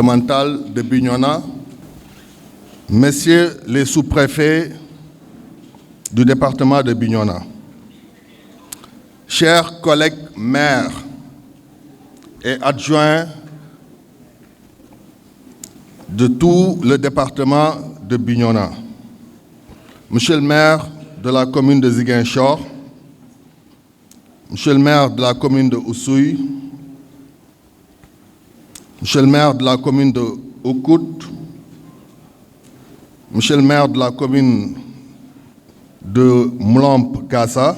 départemental de Bignona, Messieurs les sous-préfets du département de Bignona, chers collègues maires et adjoints de tout le département de Bignona, Monsieur le maire de la commune de Ziguinchor, Monsieur le maire de la commune de Oussouye, Monsieur le maire de la commune de Oukout, Monsieur le maire de la commune de Moulamp-Kassa,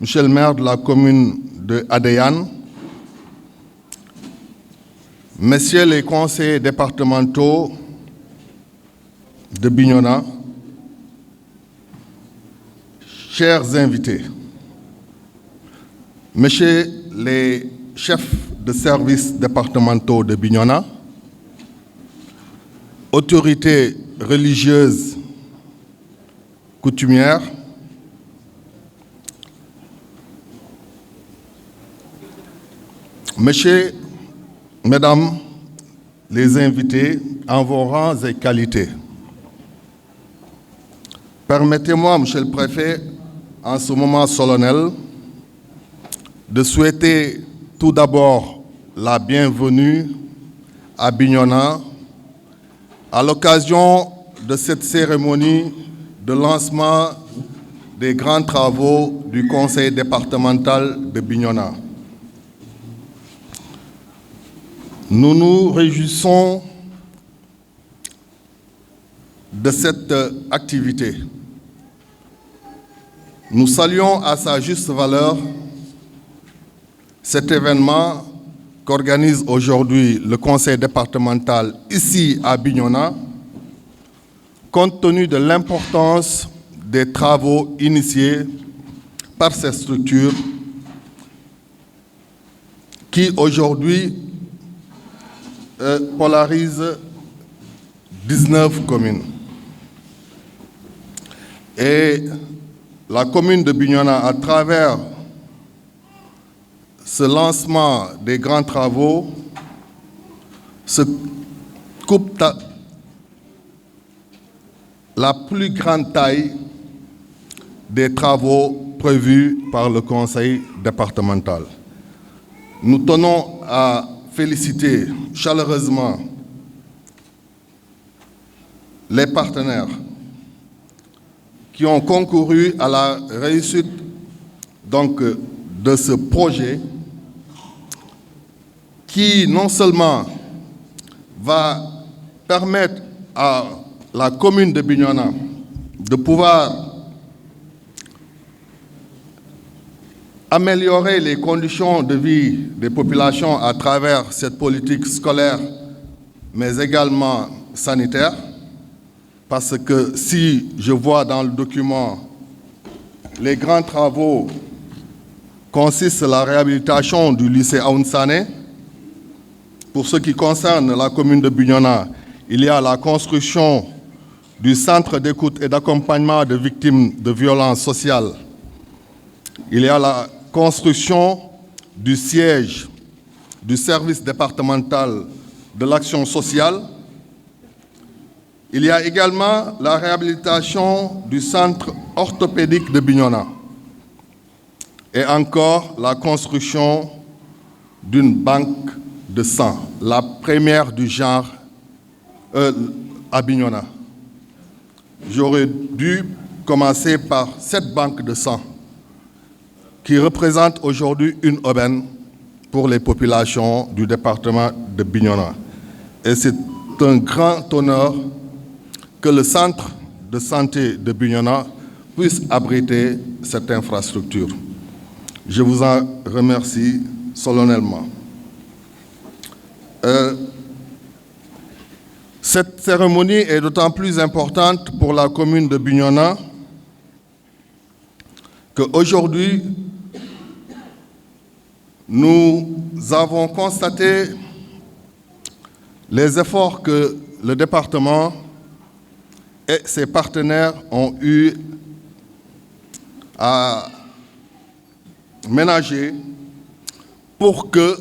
Monsieur le maire de la commune de Adéane, Messieurs les conseillers départementaux de Bignona, chers invités, Messieurs les chefs de services départementaux de Bignona, autorités religieuses coutumières, Messieurs, Mesdames, les invités en vos rangs et qualités, permettez-moi, Monsieur le Préfet, en ce moment solennel, de souhaiter tout d'abord la bienvenue à Bignona à l'occasion de cette cérémonie de lancement des grands travaux du Conseil départemental de Bignona. Nous nous réjouissons de cette activité. Nous saluons à sa juste valeur cet événement qu'organise aujourd'hui le Conseil départemental ici à Bignona, compte tenu de l'importance des travaux initiés par ces structures qui aujourd'hui polarisent 19 communes. Et la commune de Bignona, à travers ce lancement des grands travaux, se coupe la plus grande taille des travaux prévus par le Conseil départemental. Nous tenons à féliciter chaleureusement les partenaires qui ont concouru à la réussite de ce projet qui non seulement va permettre à la commune de Bignona de pouvoir améliorer les conditions de vie des populations à travers cette politique scolaire, mais également sanitaire, parce que si je vois dans le document les grands travaux consistent à la réhabilitation du lycée Aoun Sané. Pour ce qui concerne la commune de Bignona, il y a la construction du centre d'écoute et d'accompagnement de victimes de violences sociales. Il y a la construction du siège du service départemental de l'action sociale. Il y a également la réhabilitation du centre orthopédique de Bignona et encore la construction d'une banque de sang, la première du genre à Bignona. J'aurais dû commencer par cette banque de sang qui représente aujourd'hui une aubaine pour les populations du département de Bignona. Et c'est un grand honneur que le centre de santé de Bignona puisse abriter cette infrastructure. Je vous en remercie solennellement. Cette cérémonie est d'autant plus importante pour la commune de Bignona qu'aujourd'hui, nous avons constaté les efforts que le département et ses partenaires ont eu à ménager pour que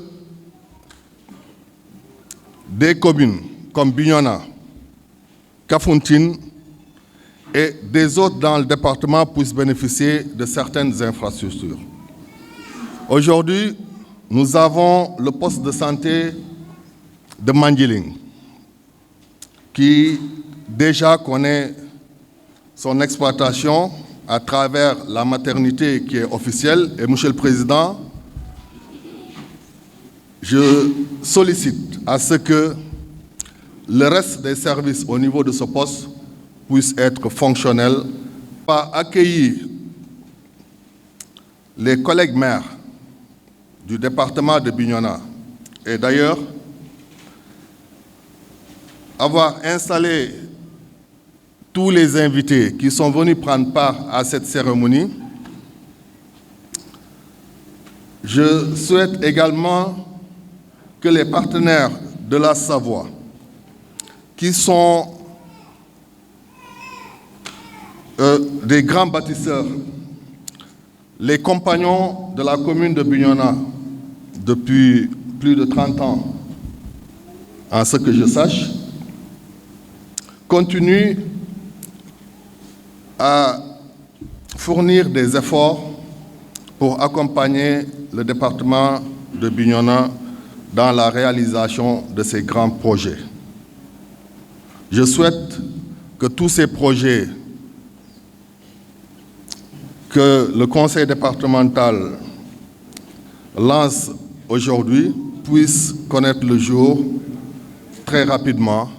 des communes comme Bignona, Kafountine et des autres dans le département puissent bénéficier de certaines infrastructures. Aujourd'hui, nous avons le poste de santé de Mandjiling qui déjà connaît son exploitation à travers la maternité qui est officielle. Et Monsieur le Président, je sollicite à ce que le reste des services au niveau de ce poste puisse être fonctionnel, pas accueillir les collègues maires du département de Bignona. Et d'ailleurs, avoir installé tous les invités qui sont venus prendre part à cette cérémonie, je souhaite également que les partenaires de la Savoie, qui sont des grands bâtisseurs, les compagnons de la commune de Bignona depuis plus de 30 ans, en ce que je sache, continuent à fournir des efforts pour accompagner le département de Bignona dans la réalisation de ces grands projets. Je souhaite que tous ces projets que le conseil départemental lance aujourd'hui puissent connaître le jour très rapidement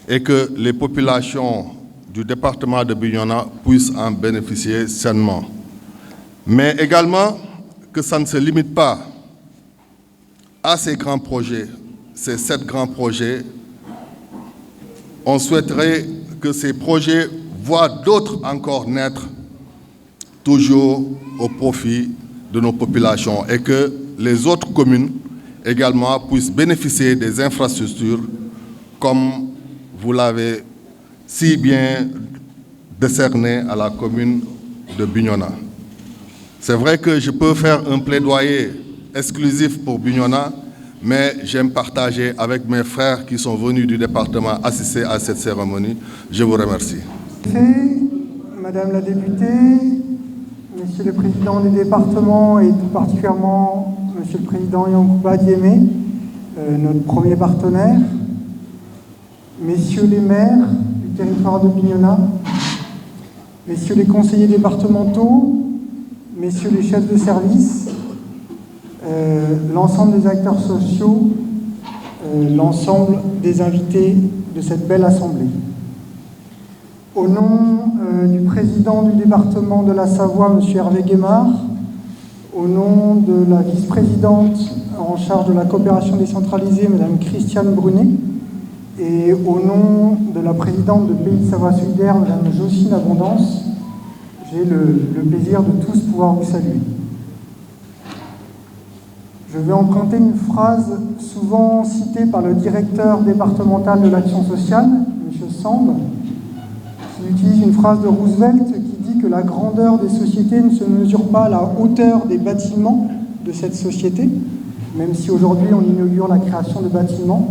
et que les populations du département de Bignona puissent en bénéficier sainement. Mais également que ça ne se limite pas à ces grands projets, ces 7 grands projets. On souhaiterait que ces projets voient d'autres encore naître, toujours au profit de nos populations, et que les autres communes également puissent bénéficier des infrastructures comme vous l'avez si bien décerné à la commune de Bignona. C'est vrai que je peux faire un plaidoyer exclusif pour Bignona, mais j'aime partager avec mes frères qui sont venus du département assister à cette cérémonie. Je vous remercie. Madame la députée, Monsieur le Président du département et tout particulièrement Monsieur le Président Yankouba Diémé, notre premier partenaire, Messieurs les maires du territoire de Bignona, Messieurs les conseillers départementaux, Messieurs les chefs de service, l'ensemble des acteurs sociaux, l'ensemble des invités de cette belle assemblée. Au nom du président du département de la Savoie, M. Hervé Guémard, au nom de la vice-présidente en charge de la coopération décentralisée, Mme Christiane Brunet, et au nom de la présidente de Pays de Savoie Solidaire, Mme Jocelyne Abondance, j'ai le plaisir de tous pouvoir vous saluer. Je vais emprunter une phrase souvent citée par le directeur départemental de l'action sociale, M. Samb, qui utilise une phrase de Roosevelt qui dit que la grandeur des sociétés ne se mesure pas à la hauteur des bâtiments de cette société, même si aujourd'hui on inaugure la création de bâtiments,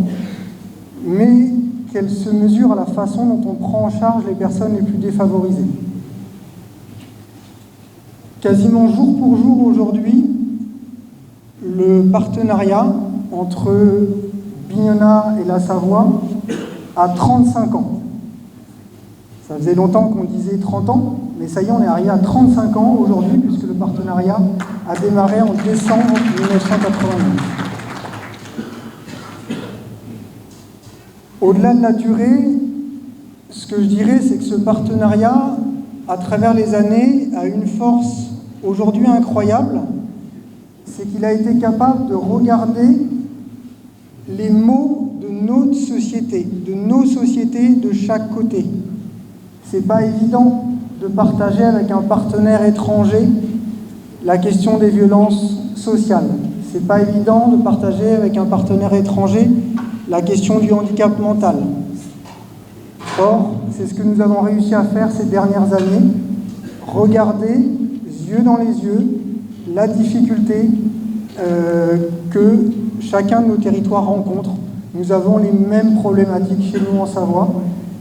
mais qu'elle se mesure à la façon dont on prend en charge les personnes les plus défavorisées. Quasiment jour pour jour aujourd'hui, le partenariat entre Bignona et la Savoie a 35 ans. Ça faisait longtemps qu'on disait 30 ans, mais ça y est, on est arrivé à 35 ans aujourd'hui, puisque le partenariat a démarré en décembre 1989. Au-delà de la durée, ce que je dirais, c'est que ce partenariat, à travers les années, a une force aujourd'hui incroyable, c'est qu'il a été capable de regarder les maux de notre société, de nos sociétés de chaque côté. C'est pas évident de partager avec un partenaire étranger la question des violences sociales. C'est pas évident de partager avec un partenaire étranger la question du handicap mental. Or, c'est ce que nous avons réussi à faire ces dernières années, regarder, yeux dans les yeux, la difficulté que chacun de nos territoires rencontre Nous avons les mêmes problématiques chez nous en Savoie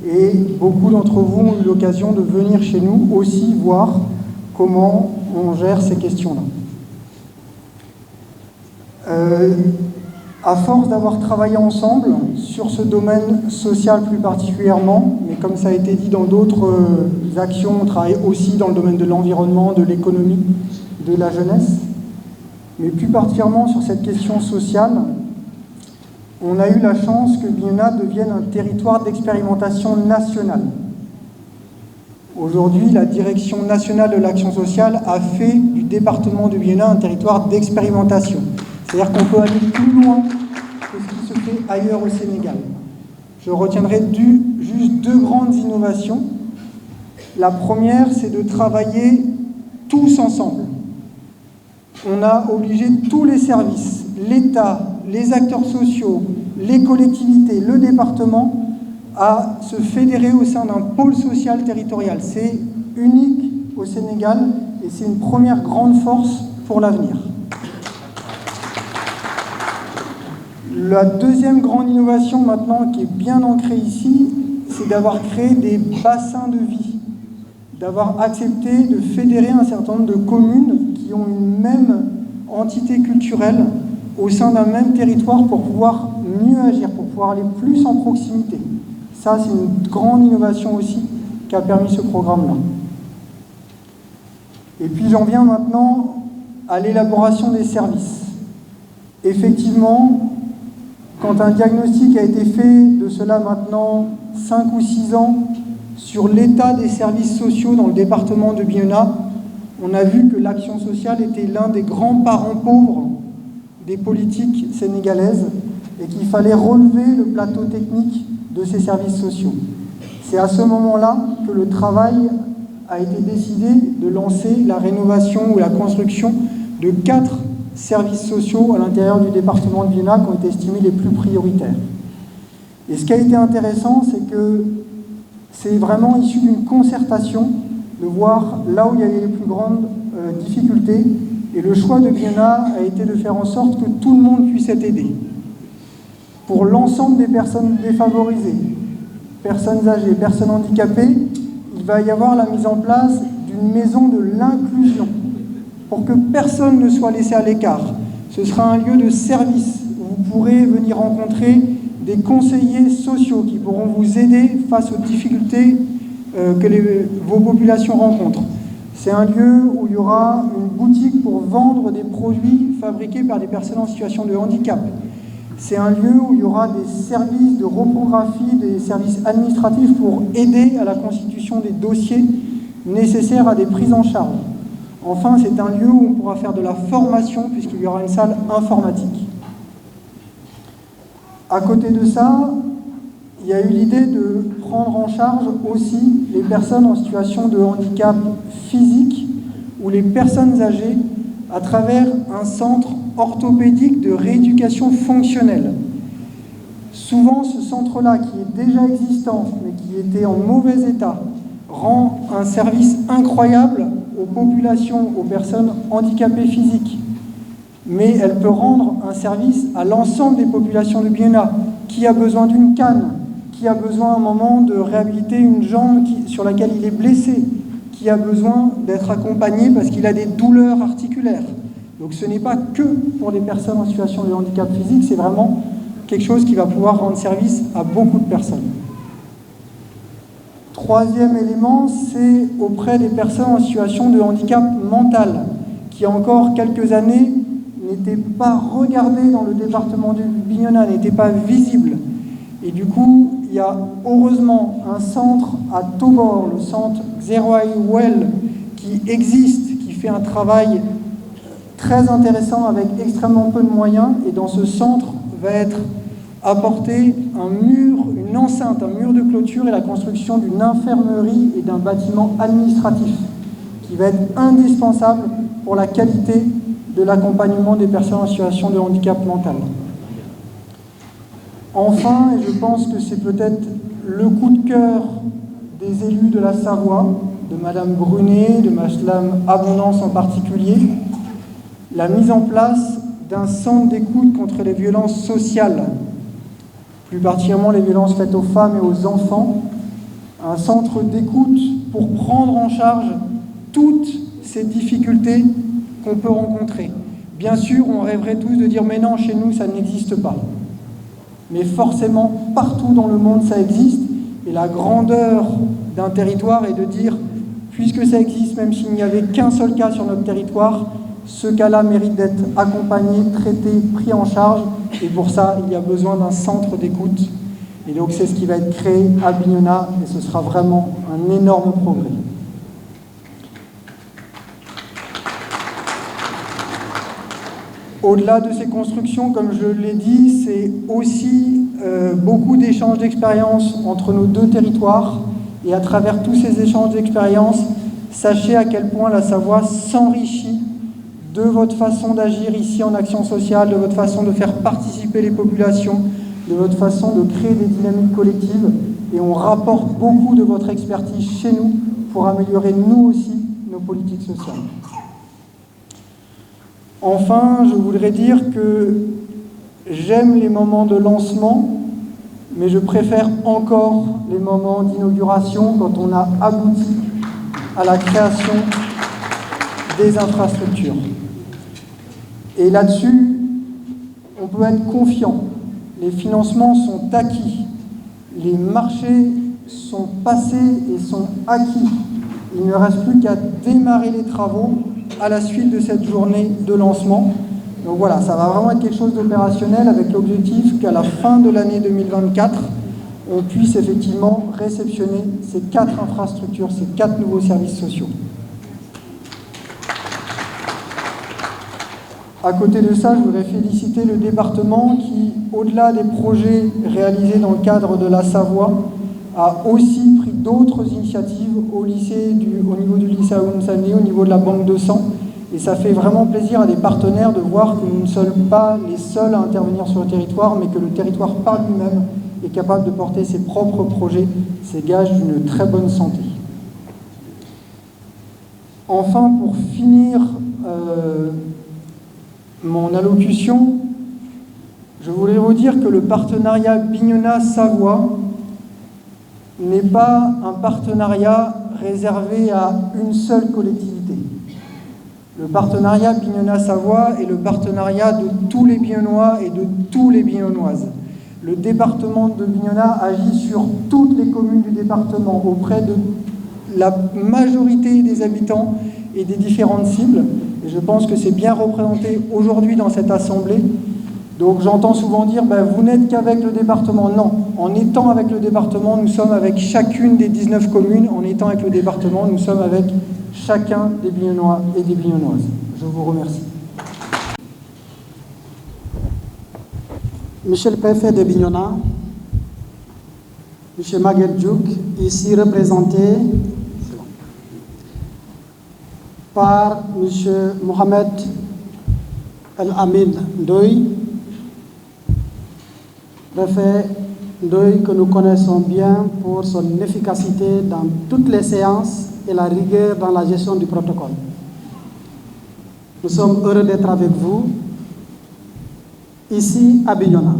et beaucoup d'entre vous ont eu l'occasion de venir chez nous aussi voir comment on gère ces questions-là. À force d'avoir travaillé ensemble sur ce domaine social plus particulièrement, mais comme ça a été dit dans d'autres actions, on travaille aussi dans le domaine de l'environnement, de l'économie, de la jeunesse, mais plus particulièrement sur cette question sociale, on a eu la chance que Bignona devienne un territoire d'expérimentation nationale. Aujourd'hui, la Direction nationale de l'action sociale a fait du département de Bignona un territoire d'expérimentation. C'est-à-dire qu'on peut aller plus loin que ce qui se fait ailleurs au Sénégal. Je retiendrai juste deux grandes innovations. La première, c'est de travailler tous ensemble. On a obligé tous les services, l'État, les acteurs sociaux, les collectivités, le département, à se fédérer au sein d'un pôle social territorial. C'est unique au Sénégal et c'est une première grande force pour l'avenir. La deuxième grande innovation maintenant qui est bien ancrée ici, c'est d'avoir créé des bassins de vie, d'avoir accepté de fédérer un certain nombre de communes qui ont une même entité culturelle au sein d'un même territoire pour pouvoir mieux agir, pour pouvoir aller plus en proximité. Ça, c'est une grande innovation aussi qui a permis ce programme-là. Et puis j'en viens maintenant à l'élaboration des services. Effectivement, quand un diagnostic a été fait de cela maintenant 5 ou 6 ans sur l'état des services sociaux dans le département de Bignona, on a vu que l'action sociale était l'un des grands parents pauvres des politiques sénégalaises et qu'il fallait relever le plateau technique de ces services sociaux. C'est à ce moment-là que le travail a été décidé de lancer la rénovation ou la construction de 4 services sociaux à l'intérieur du département de Bignona qui ont été estimés les plus prioritaires. Et ce qui a été intéressant, c'est que c'est vraiment issu d'une concertation de voir là où il y avait les plus grandes difficultés. Et le choix de Bignona a été de faire en sorte que tout le monde puisse être aidé. Pour l'ensemble des personnes défavorisées, personnes âgées, personnes handicapées, il va y avoir la mise en place d'une maison de l'inclusion pour que personne ne soit laissé à l'écart. Ce sera un lieu de service où vous pourrez venir rencontrer des conseillers sociaux qui pourront vous aider face aux difficultés que vos populations rencontrent. C'est un lieu où il y aura une boutique pour vendre des produits fabriqués par des personnes en situation de handicap. C'est un lieu où il y aura des services de reprographie, des services administratifs pour aider à la constitution des dossiers nécessaires à des prises en charge. Enfin, c'est un lieu où on pourra faire de la formation puisqu'il y aura une salle informatique. À côté de ça, il y a eu l'idée de prendre en charge aussi les personnes en situation de handicap physique ou les personnes âgées à travers un centre orthopédique de rééducation fonctionnelle. Souvent, ce centre-là, qui est déjà existant, mais qui était en mauvais état, rend un service incroyable aux populations, aux personnes handicapées physiques. Mais elle peut rendre un service à l'ensemble des populations de Bignona. Qui a besoin d'une canne, qui a besoin à un moment de réhabiliter une jambe sur laquelle il est blessé, qui a besoin d'être accompagné parce qu'il a des douleurs articulaires. Donc ce n'est pas que pour les personnes en situation de handicap physique, c'est vraiment quelque chose qui va pouvoir rendre service à beaucoup de personnes. Troisième élément, c'est auprès des personnes en situation de handicap mental, qui encore quelques années n'étaient pas regardées dans le département du Bignona, n'étaient pas visibles. Et du coup, il y a heureusement un centre à Tobor, le centre Xeroai Well, qui existe, qui fait un travail très intéressant avec extrêmement peu de moyens. Et dans ce centre va être apporté un mur, une enceinte, un mur de clôture et la construction d'une infirmerie et d'un bâtiment administratif qui va être indispensable pour la qualité de l'accompagnement des personnes en situation de handicap mental. Enfin, et je pense que c'est peut-être le coup de cœur des élus de la Savoie, de Madame Brunet, de Madame Abondance en particulier, la mise en place d'un centre d'écoute contre les violences sociales plus particulièrement les violences faites aux femmes et aux enfants, un centre d'écoute pour prendre en charge toutes ces difficultés qu'on peut rencontrer. Bien sûr, on rêverait tous de dire « mais non, chez nous, ça n'existe pas ». Mais forcément, partout dans le monde, ça existe. Et la grandeur d'un territoire est de dire « puisque ça existe, même s'il n'y avait qu'un seul cas sur notre territoire, ce cas-là mérite d'être accompagné, traité, pris en charge. Et pour ça, il y a besoin d'un centre d'écoute. Et donc, c'est ce qui va être créé à Bignona. Et ce sera vraiment un énorme progrès. Au-delà de ces constructions, comme je l'ai dit, c'est aussi beaucoup d'échanges d'expériences entre nos deux territoires. Et à travers tous ces échanges d'expériences, sachez à quel point la Savoie s'enrichit de votre façon d'agir ici en action sociale, de votre façon de faire participer les populations, de votre façon de créer des dynamiques collectives. Et on rapporte beaucoup de votre expertise chez nous pour améliorer nous aussi nos politiques sociales. Enfin, je voudrais dire que j'aime les moments de lancement, mais je préfère encore les moments d'inauguration quand on a abouti à la création des infrastructures. Et là-dessus, on peut être confiant. Les financements sont acquis, les marchés sont passés et sont acquis. Il ne reste plus qu'à démarrer les travaux à la suite de cette journée de lancement. Donc voilà, ça va vraiment être quelque chose d'opérationnel avec l'objectif qu'à la fin de l'année 2024, on puisse effectivement réceptionner ces 4 infrastructures, ces 4 nouveaux services sociaux. À côté de ça, je voudrais féliciter le département qui, au-delà des projets réalisés dans le cadre de la Savoie, a aussi pris d'autres initiatives au niveau du lycée Aoun-Sané, au niveau de la banque de sang. Et ça fait vraiment plaisir à des partenaires de voir que nous ne sommes pas les seuls à intervenir sur le territoire, mais que le territoire par lui-même est capable de porter ses propres projets. C'est gage d'une très bonne santé. Enfin, pour finir mon allocution, je voulais vous dire que le partenariat Bignona-Savoie n'est pas un partenariat réservé à une seule collectivité. Le partenariat Bignona-Savoie est le partenariat de tous les Bignonnois et de tous les Bignonnoises. Le département de Bignona agit sur toutes les communes du département, auprès de la majorité des habitants et des différentes cibles. Et je pense que c'est bien représenté aujourd'hui dans cette assemblée. Donc j'entends souvent dire vous n'êtes qu'avec le département. Non, en étant avec le département, nous sommes avec chacune des 19 communes. En étant avec le département, nous sommes avec chacun des Bignonnois et des Bignonnoises. Je vous remercie. Monsieur le préfet de Bignona, Monsieur Maguette Diouk, ici représenté par Monsieur Mohamed El Amin Ndoye, préfet Ndoye que nous connaissons bien pour son efficacité dans toutes les séances et la rigueur dans la gestion du protocole. Nous sommes heureux d'être avec vous ici à Bignona.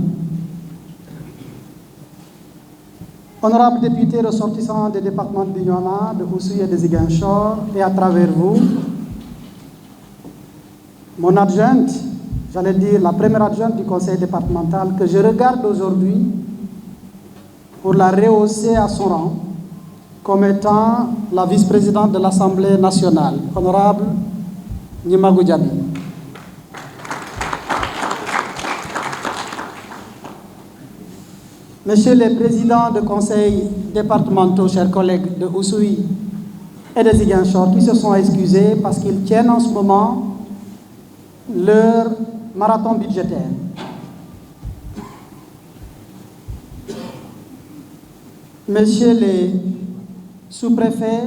Honorables députés ressortissants des départements de Bignona, de Oussouye et de Ziguinchor, et à travers vous, mon adjointe, j'allais dire la première adjointe du conseil départemental, que je regarde aujourd'hui pour la rehausser à son rang, comme étant la vice-présidente de l'Assemblée nationale, honorable Nimagou Diaby. Messieurs les présidents de conseils départementaux, chers collègues de Oussouye et de Ziguinchor, qui se sont excusés parce qu'ils tiennent en ce moment leur marathon budgétaire. Messieurs les sous-préfets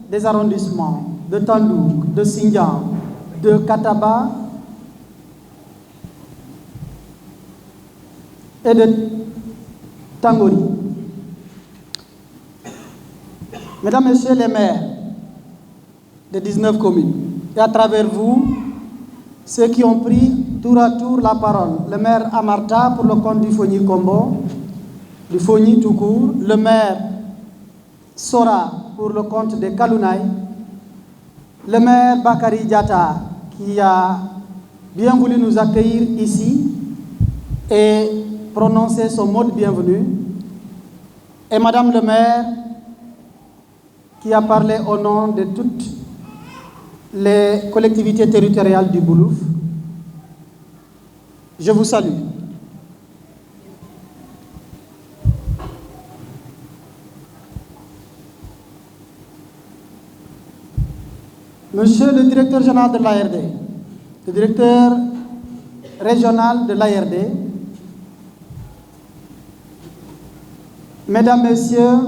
des arrondissements de Tandouk, de Sindian, de Kataba et de Tangori. Mesdames, Messieurs les maires des 19 communes, et à travers vous, ceux qui ont pris tour à tour la parole, le maire Amarta pour le compte du Fogny Combo, du Fogny tout court, le maire Sora pour le compte de Kalounaï, le maire Bakary Diatta qui a bien voulu nous accueillir ici et prononcer son mot de bienvenue, et Madame le maire qui a parlé au nom de toutes les collectivités territoriales du Boulouf. Je vous salue. Monsieur le directeur général de l'ARD, le directeur régional de l'ARD, Mesdames, Messieurs,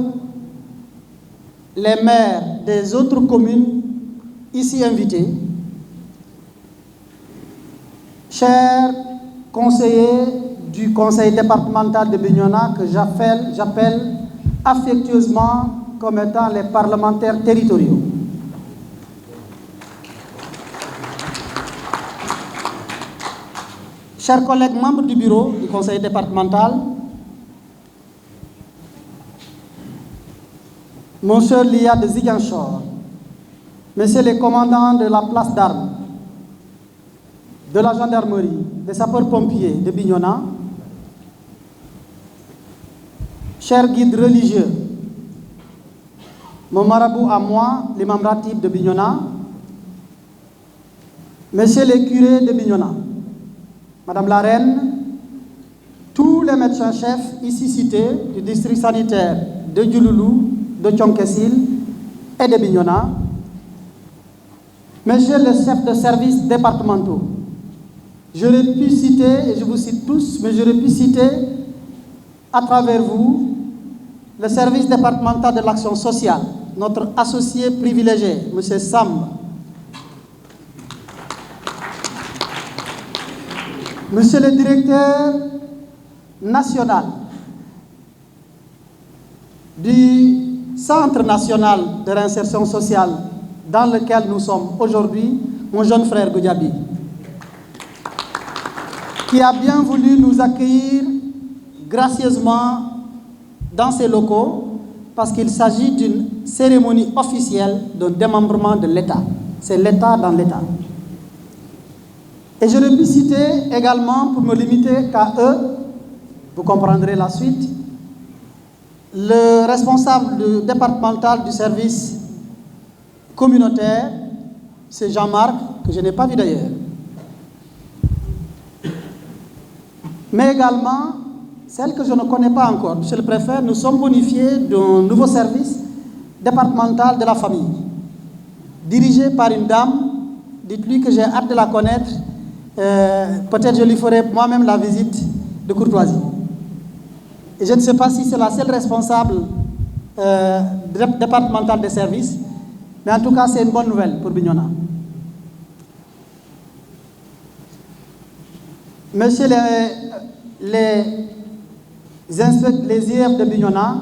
les maires des autres communes ici invités, chers conseillers du conseil départemental de Bignona, que j'appelle affectueusement comme étant les parlementaires territoriaux, chers collègues membres du bureau du conseil départemental, Monsieur Lia de Ziguinchor, Messieurs les commandants de la place d'armes, de la gendarmerie, des sapeurs-pompiers de Bignona, chers guides religieux, mon marabout à moi, l'imam ratib de Bignona, Messieurs les curés de Bignona, Madame la Reine, tous les médecins-chefs ici cités du district sanitaire de Djouloulou, de Thionkessil et de Bignona, Messieurs les chefs de services départementaux, j'aurais pu citer, et je vous cite tous, mais j'aurais pu citer à travers vous le service départemental de l'action sociale, notre associé privilégié, M. Samb, Monsieur le directeur national du Centre national de réinsertion sociale dans lequel nous sommes aujourd'hui, mon jeune frère Goudiaby, qui a bien voulu nous accueillir gracieusement dans ses locaux parce qu'il s'agit d'une cérémonie officielle d'un démembrement de l'État. C'est l'État dans l'État. Et je le puis citer également, pour me limiter qu'à eux, vous comprendrez la suite, le responsable départemental du service communautaire, c'est Jean-Marc, que je n'ai pas vu d'ailleurs. Mais également, celle que je ne connais pas encore, Monsieur le Préfet, nous sommes bonifiés d'un nouveau service départemental de la famille, dirigé par une dame, dites-lui que j'ai hâte de la connaître, peut-être je lui ferai moi-même la visite de courtoisie. Et je ne sais pas si c'est la seule responsable départementale des services, mais en tout cas, c'est une bonne nouvelle pour Bignona. Messieurs les IF de Bignona,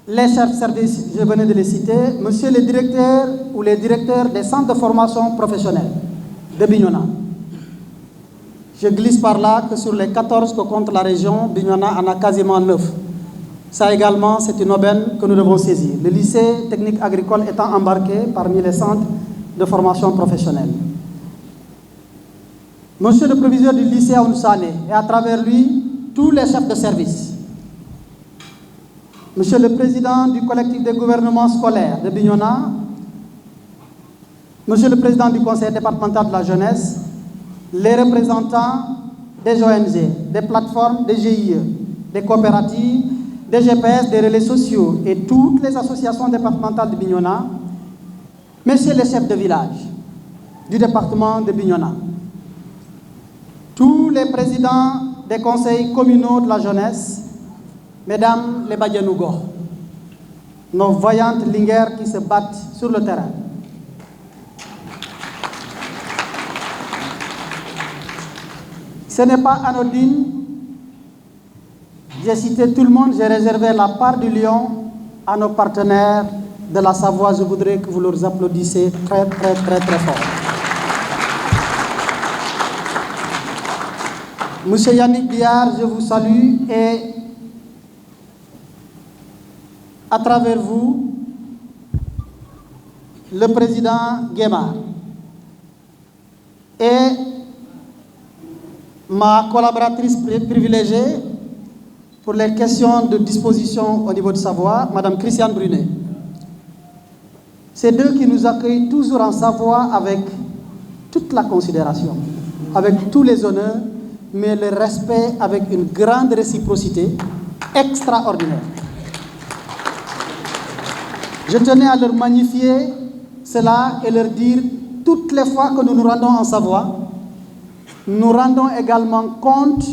les chefs services, je venais de les citer, monsieur les directeurs ou les directeurs des centres de formation professionnelle de Bignona. Je glisse par là que sur les 14 que compte la région, Bignona en a quasiment 9. Ça également, c'est une aubaine que nous devons saisir. Le lycée technique agricole étant embarqué parmi les centres de formation professionnelle. Monsieur le proviseur du lycée Aounsane et à travers lui, tous les chefs de service. Monsieur le président du collectif des gouvernements scolaires de Bignona, monsieur le président du conseil départemental de la jeunesse, les représentants des ONG, des plateformes, des GIE, des coopératives, des GPS, des relais sociaux et toutes les associations départementales de Bignona, messieurs les chefs de village du département de Bignona, tous les présidents des conseils communaux de la jeunesse, mesdames les Badianougor, nos voyantes linguères qui se battent sur le terrain. Ce n'est pas anodine, j'ai cité tout le monde, j'ai réservé la part du lion à nos partenaires de la Savoie. Je voudrais que vous leur applaudissiez très très très très fort. Monsieur Yannick Biard, je vous salue et à travers vous, le président Guémar et ma collaboratrice privilégiée pour les questions de disposition au niveau de Savoie, Madame Christiane Brunet. C'est d'eux qui nous accueillent toujours en Savoie avec toute la considération, avec tous les honneurs, mais le respect avec une grande réciprocité extraordinaire. Je tenais à leur magnifier cela et leur dire, toutes les fois que nous nous rendons en Savoie, nous rendons également compte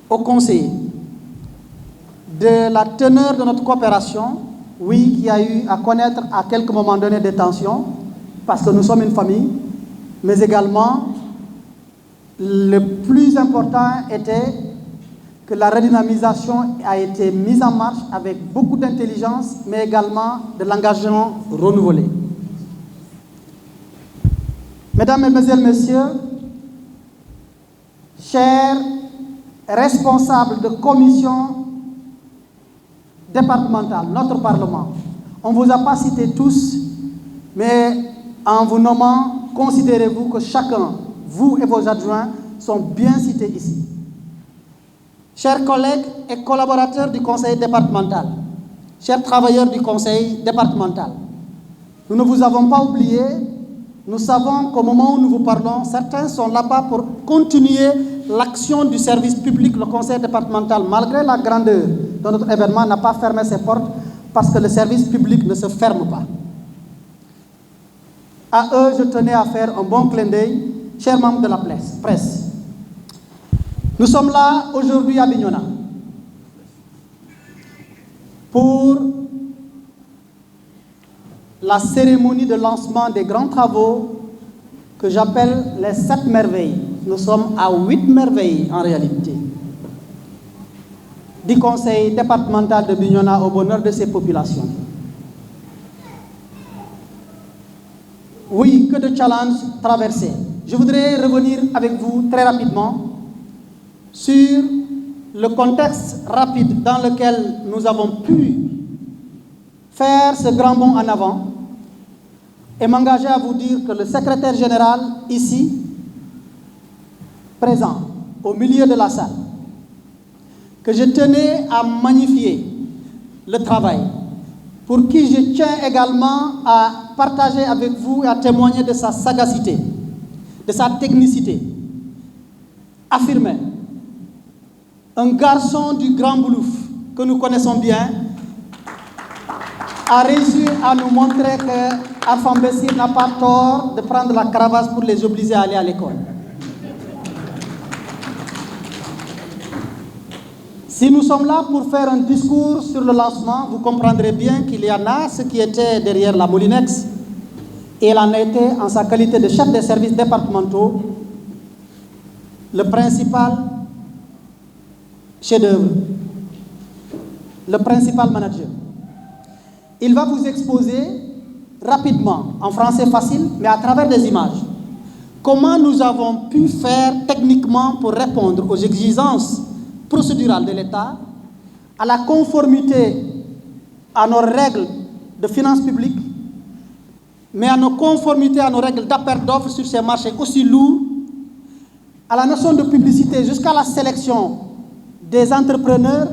au conseil de la teneur de notre coopération, oui, qui a eu à connaître à quelques moments donnés des tensions, parce que nous sommes une famille, mais également, le plus important était que la redynamisation a été mise en marche avec beaucoup d'intelligence, mais également de l'engagement renouvelé. Mesdames, Mesdemoiselles, Messieurs, chers responsables de commission départementale, notre Parlement, on ne vous a pas cités tous, mais en vous nommant, considérez-vous que chacun, vous et vos adjoints, sont bien cités ici. Chers collègues et collaborateurs du conseil départemental, chers travailleurs du conseil départemental, nous ne vous avons pas oublié. Nous savons qu'au moment où nous vous parlons, certains sont là-bas pour continuer l'action du service public. Le conseil départemental, malgré la grandeur de notre événement, n'a pas fermé ses portes parce que le service public ne se ferme pas. À eux, je tenais à faire un bon clin d'œil, chers membres de la presse. Nous sommes là aujourd'hui à Bignona pour la cérémonie de lancement des grands travaux que j'appelle les 7 merveilles. Nous sommes à 8 merveilles en réalité. Du conseil départemental de Bignona au bonheur de ses populations. Oui, que de challenges traversés. Je voudrais revenir avec vous très rapidement sur le contexte rapide dans lequel nous avons pu faire ce grand bond en avant et m'engager à vous dire que le secrétaire général ici, présent au milieu de la salle, que je tenais à magnifier le travail, pour qui je tiens également à partager avec vous et à témoigner de sa sagacité, de sa technicité, affirmé. Un garçon du Grand Boulouf que nous connaissons bien a réussi à nous montrer que Arfan Bessir n'a pas tort de prendre la cravache pour les obliger à aller à l'école. Si nous sommes là pour faire un discours sur le lancement, vous comprendrez bien qu'il y en a ce qui était derrière la Moulinex et il en a été en sa qualité de chef des services départementaux le principal chef-d'œuvre, le principal manager. Il va vous exposer rapidement, en français facile, mais à travers des images, comment nous avons pu faire techniquement pour répondre aux exigences procédurales de l'État, à la conformité à nos règles de finances publiques, mais à nos conformités à nos règles d'appel d'offres sur ces marchés aussi lourds, à la notion de publicité jusqu'à la sélection des entrepreneurs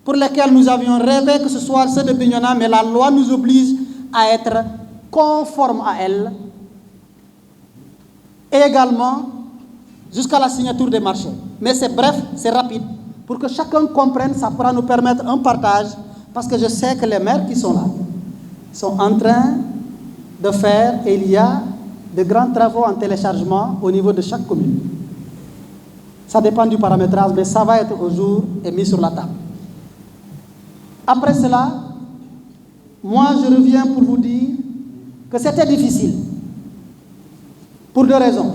pour lesquels nous avions rêvé que ce soit ceux de Bignona, mais la loi nous oblige à être conformes à elle, et également jusqu'à la signature des marchés. Mais c'est bref, c'est rapide, pour que chacun comprenne, ça pourra nous permettre un partage, parce que je sais que les maires qui sont là sont en train de faire, et il y a de grands travaux en téléchargement au niveau de chaque commune. Ça dépend du paramétrage, mais ça va être au jour et mis sur la table. Après cela, moi je reviens pour vous dire que c'était difficile, pour 2 raisons.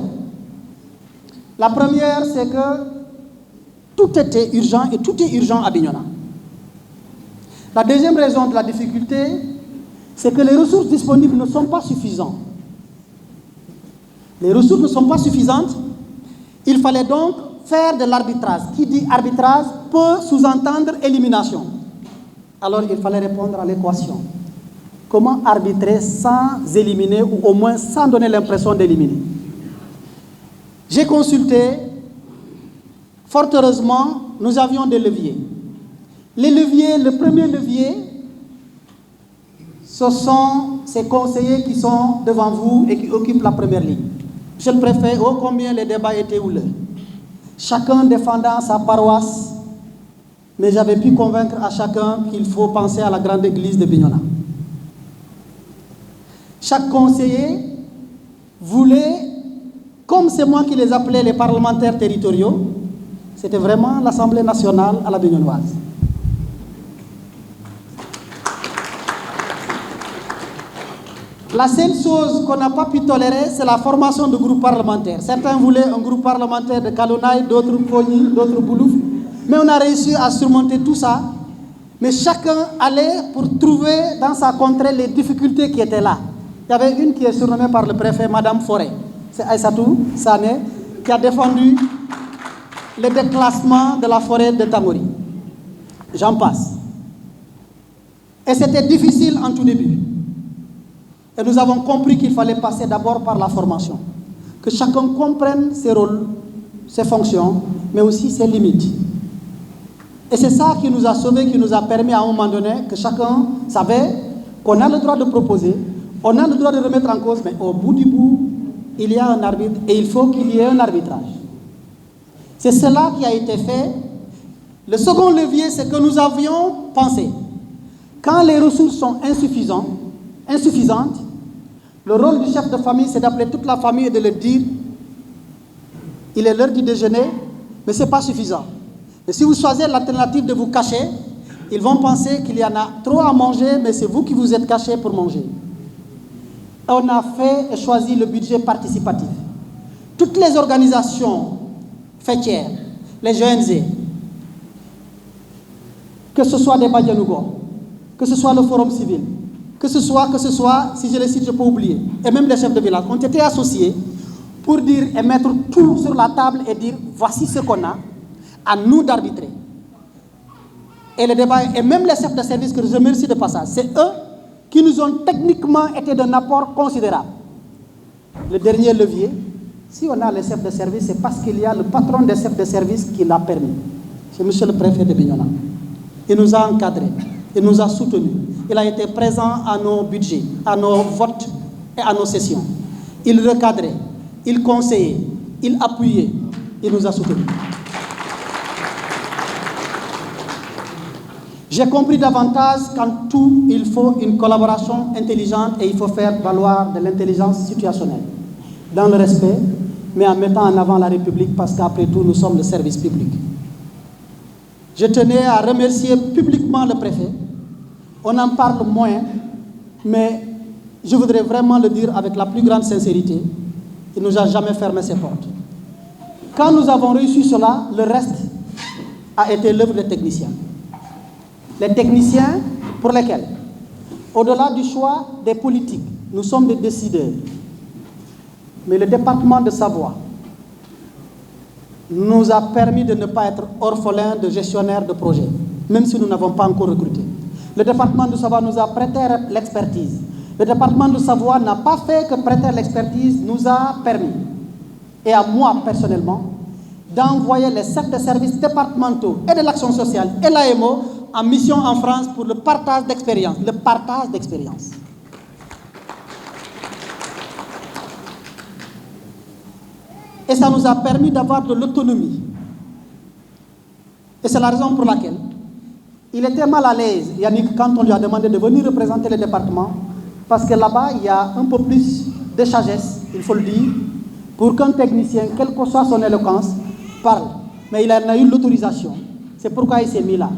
La première, c'est que tout était urgent et tout est urgent à Bignona. La deuxième raison de la difficulté, c'est que les ressources disponibles ne sont pas suffisantes. Les ressources ne sont pas suffisantes. Il fallait donc faire de l'arbitrage. Qui dit arbitrage peut sous-entendre élimination. Alors il fallait répondre à l'équation. Comment arbitrer sans éliminer ou au moins sans donner l'impression d'éliminer? J'ai consulté. Fort heureusement, nous avions des leviers. Les leviers, le premier levier, ce sont ces conseillers qui sont devant vous et qui occupent la première ligne. Monsieur le préfet, oh combien les débats étaient houleux. Chacun défendant sa paroisse, mais j'avais pu convaincre à chacun qu'il faut penser à la grande église de Bignona. Chaque conseiller voulait, comme c'est moi qui les appelais les parlementaires territoriaux, c'était vraiment l'Assemblée nationale à la Bignonoise. La seule chose qu'on n'a pas pu tolérer, c'est la formation de groupes parlementaires. Certains voulaient un groupe parlementaire de Kalonaï, d'autres Pogny, d'autres Boulouf. Mais on a réussi à surmonter tout ça. Mais chacun allait pour trouver dans sa contrée les difficultés qui étaient là. Il y avait une qui est surnommée par le préfet Madame Forêt. C'est Aïssatou Sané qui a défendu le déclassement de la forêt de Tamori. J'en passe. Et c'était difficile en tout début. Et nous avons compris qu'il fallait passer d'abord par la formation. Que chacun comprenne ses rôles, ses fonctions, mais aussi ses limites. Et c'est ça qui nous a sauvés, qui nous a permis à un moment donné que chacun savait qu'on a le droit de proposer, on a le droit de remettre en cause, mais au bout du bout, il y a un arbitre et il faut qu'il y ait un arbitrage. C'est cela qui a été fait. Le second levier, c'est que nous avions pensé, quand les ressources sont insuffisantes, le rôle du chef de famille, c'est d'appeler toute la famille et de leur dire, il est l'heure du déjeuner, mais ce n'est pas suffisant. Et si vous choisissez l'alternative de vous cacher, ils vont penser qu'il y en a trop à manger, mais c'est vous qui vous êtes cachés pour manger. Et on a fait et choisi le budget participatif. Toutes les organisations fêtières, les GNZ, que ce soit des Badianougo, que ce soit le Forum civil, que ce soit, si je les cite, je peux oublier, et même les chefs de village, ont été associés pour dire et mettre tout sur la table et dire voici ce qu'on a, à nous d'arbitrer. Et le débat, et même les chefs de service que je remercie de passage, c'est eux qui nous ont techniquement été d'un apport considérable. Le dernier levier, si on a les chefs de service, c'est parce qu'il y a le patron des chefs de service qui l'a permis. C'est monsieur le préfet de Bignona. Il nous a encadrés, il nous a soutenus. Il a été présent à nos budgets, à nos votes et à nos sessions. Il recadrait, il conseillait, il appuyait, il nous a soutenus. J'ai compris davantage qu'en tout, il faut une collaboration intelligente et il faut faire valoir de l'intelligence situationnelle, dans le respect, mais en mettant en avant la République parce qu'après tout, nous sommes le service public. Je tenais à remercier publiquement le préfet. On en parle moins, mais je voudrais vraiment le dire avec la plus grande sincérité. Il ne nous a jamais fermé ses portes. Quand nous avons réussi cela, le reste a été l'œuvre des techniciens. Les techniciens pour lesquels, au-delà du choix des politiques, nous sommes des décideurs. Mais le département de Savoie nous a permis de ne pas être orphelins de gestionnaires de projets, même si nous n'avons pas encore recruté. Le département de Savoie nous a prêté l'expertise. Le département de Savoie n'a pas fait que prêter l'expertise, nous a permis, et à moi personnellement, d'envoyer les chefs de services départementaux et de l'action sociale et l'AMO en mission en France pour le partage d'expérience. Le partage d'expérience. Et ça nous a permis d'avoir de l'autonomie. Et c'est la raison pour laquelle il était mal à l'aise, Yannick, quand on lui a demandé de venir représenter le département, parce que là-bas, il y a un peu plus de sagesse, il faut le dire, pour qu'un technicien, quelle que soit son éloquence, parle. Mais il en a eu l'autorisation. C'est pourquoi il s'est mis là.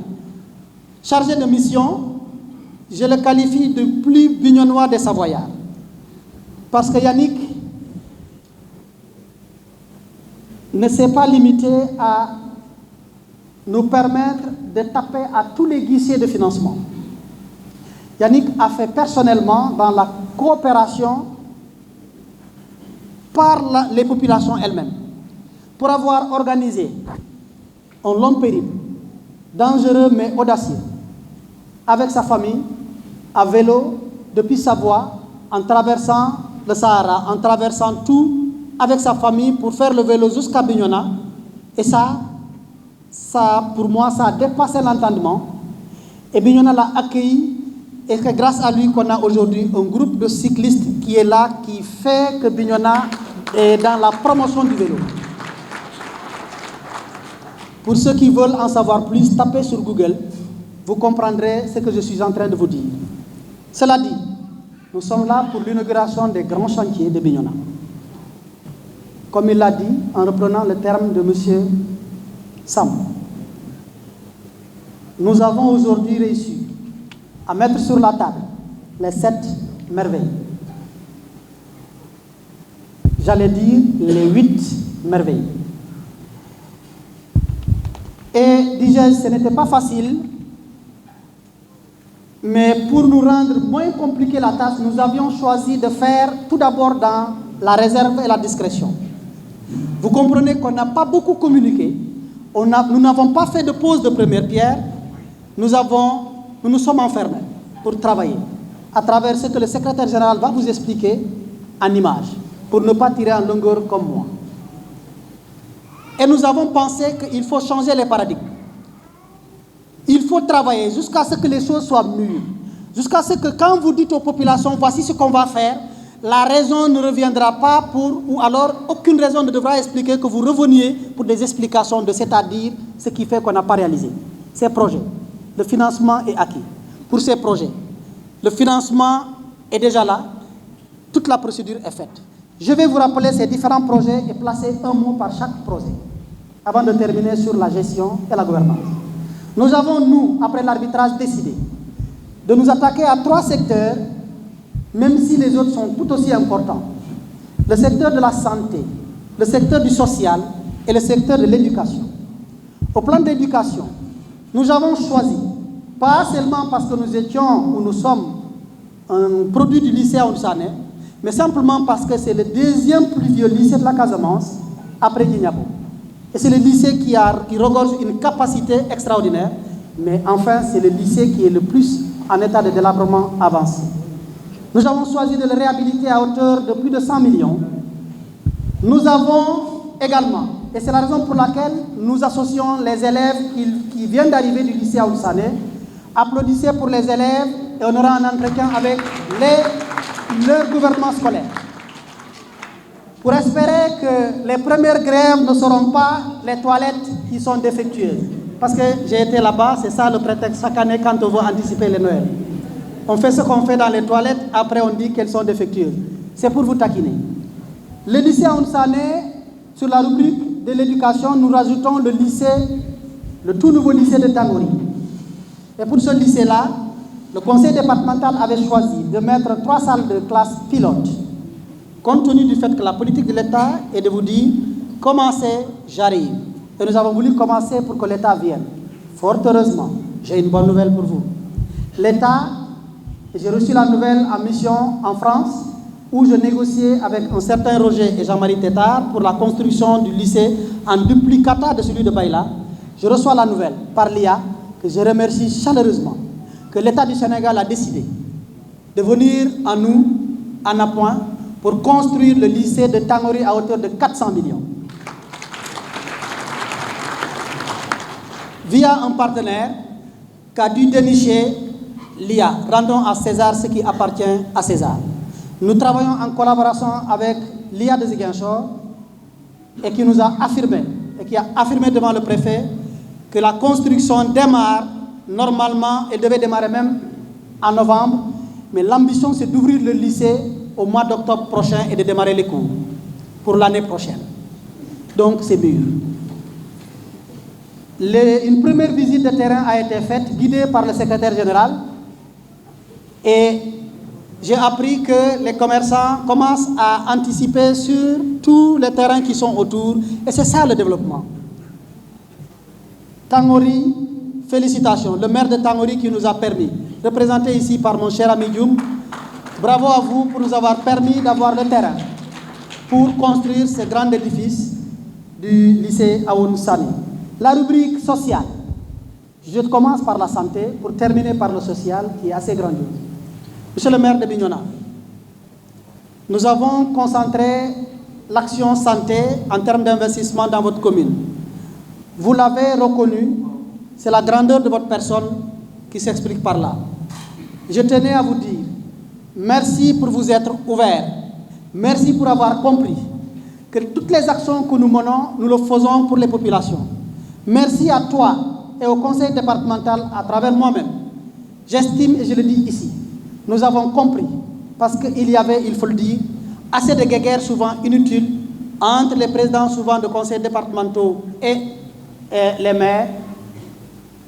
Chargé de mission, je le qualifie de plus bignonois des Savoyards. Parce que Yannick ne s'est pas limité à nous permettre de taper à tous les guichets de financement. Yannick a fait personnellement dans la coopération par les populations elles-mêmes pour avoir organisé un long périple, dangereux mais audacieux, avec sa famille, à vélo, depuis Savoie, en traversant le Sahara, en traversant tout, avec sa famille, pour faire le vélo jusqu'à Bignona. Et ça, pour moi, ça a dépassé l'entendement. Et Bignona l'a accueilli. Et c'est grâce à lui qu'on a aujourd'hui un groupe de cyclistes qui est là, qui fait que Bignona est dans la promotion du vélo. Pour ceux qui veulent en savoir plus, tapez sur Google, vous comprendrez ce que je suis en train de vous dire. Cela dit, nous sommes là pour l'inauguration des grands chantiers de Bignona. Comme il l'a dit, en reprenant le terme de M. Sam, nous avons aujourd'hui réussi à mettre sur la table les 7 merveilles. J'allais dire les 8 merveilles. Et déjà, ce n'était pas facile, mais pour nous rendre moins compliqué la tâche, nous avions choisi de faire tout d'abord dans la réserve et la discrétion. Vous comprenez qu'on n'a pas beaucoup communiqué, nous n'avons pas fait de pause de première pierre, nous nous sommes enfermés pour travailler à travers ce que le secrétaire général va vous expliquer en images, pour ne pas tirer en longueur comme moi. Et nous avons pensé qu'il faut changer les paradigmes. Il faut travailler jusqu'à ce que les choses soient mûres, jusqu'à ce que quand vous dites aux populations, voici ce qu'on va faire, la raison ne reviendra pas ou alors aucune raison ne devra expliquer que vous reveniez pour des explications de c'est-à-dire ce qui fait qu'on n'a pas réalisé. Ces projets, le financement est acquis. Pour ces projets, le financement est déjà là, toute la procédure est faite. Je vais vous rappeler ces différents projets et placer un mot par chaque projet, avant de terminer sur la gestion et la gouvernance. Nous avons, nous, après l'arbitrage, décidé de nous attaquer à 3 secteurs, même si les autres sont tout aussi importants. Le secteur de la santé, le secteur du social et le secteur de l'éducation. Au plan de l'éducation, nous avons choisi, pas seulement parce que nous étions ou nous sommes un produit du lycée Ounsané, mais simplement parce que c'est le 2e plus vieux lycée de la Casamance, après Guignabo. Et c'est le lycée qui regorge une capacité extraordinaire, mais enfin c'est le lycée qui est le plus en état de délabrement avancé. Nous avons choisi de le réhabiliter à hauteur de plus de 100 millions. Nous avons également, et c'est la raison pour laquelle nous associons les élèves qui viennent d'arriver du lycée Ounsané, applaudissez pour les élèves et on aura un entretien avec leur gouvernement scolaire. Pour espérer que les premières grèves ne seront pas les toilettes qui sont défectueuses. Parce que j'ai été là-bas, c'est ça le prétexte chaque année quand on veut anticiper les Noëls. On fait ce qu'on fait dans les toilettes, après on dit qu'elles sont défectueuses. C'est pour vous taquiner. Le lycée Ounsané, sur la rubrique de l'éducation, nous rajoutons le tout nouveau lycée de Tangori. Et pour ce lycée-là, le conseil départemental avait choisi de mettre 3 salles de classe pilotes, compte tenu du fait que la politique de l'État est de vous dire « commencez, j'arrive ». Et nous avons voulu commencer pour que l'État vienne. Fort heureusement, j'ai une bonne nouvelle pour vous. L'État, j'ai reçu la nouvelle en mission en France, où je négociais avec un certain Roger et Jean-Marie Tétard pour la construction du lycée en duplicata de celui de Baïla. Je reçois la nouvelle par l'IA, que je remercie chaleureusement, que l'État du Sénégal a décidé de venir à nous, en appoint, pour construire le lycée de Tangori à hauteur de 400 millions. Via un partenaire qu'a dû dénicher l'IA. Rendons à César ce qui appartient à César. Nous travaillons en collaboration avec l'IA de Ziguinchor et qui nous a affirmé, et qui a affirmé devant le préfet que la construction démarre normalement, elle devait démarrer même en novembre, mais l'ambition c'est d'ouvrir le lycée au mois d'octobre prochain et de démarrer les cours pour l'année prochaine. Donc c'est mûr. Une première visite de terrain a été faite, guidée par le secrétaire général, et j'ai appris que les commerçants commencent à anticiper sur tous les terrains qui sont autour, et c'est ça le développement. Tangori, félicitations, le maire de Tangori qui nous a permis, représenté ici par mon cher ami Dioum, bravo à vous pour nous avoir permis d'avoir le terrain pour construire ce grand édifice du lycée Aoun Sani. La rubrique sociale. Je commence par la santé pour terminer par le social qui est assez grandiose. Monsieur le maire de Bignona, nous avons concentré l'action santé en termes d'investissement dans votre commune. Vous l'avez reconnu, c'est la grandeur de votre personne qui s'explique par là. Je tenais à vous dire merci pour vous être ouvert, merci pour avoir compris que toutes les actions que nous menons, nous le faisons pour les populations. Merci à toi et au conseil départemental à travers moi-même. J'estime, et je le dis ici, nous avons compris, parce qu'il y avait, il faut le dire, assez de guéguerres souvent inutiles entre les présidents souvent de conseils départementaux et les maires.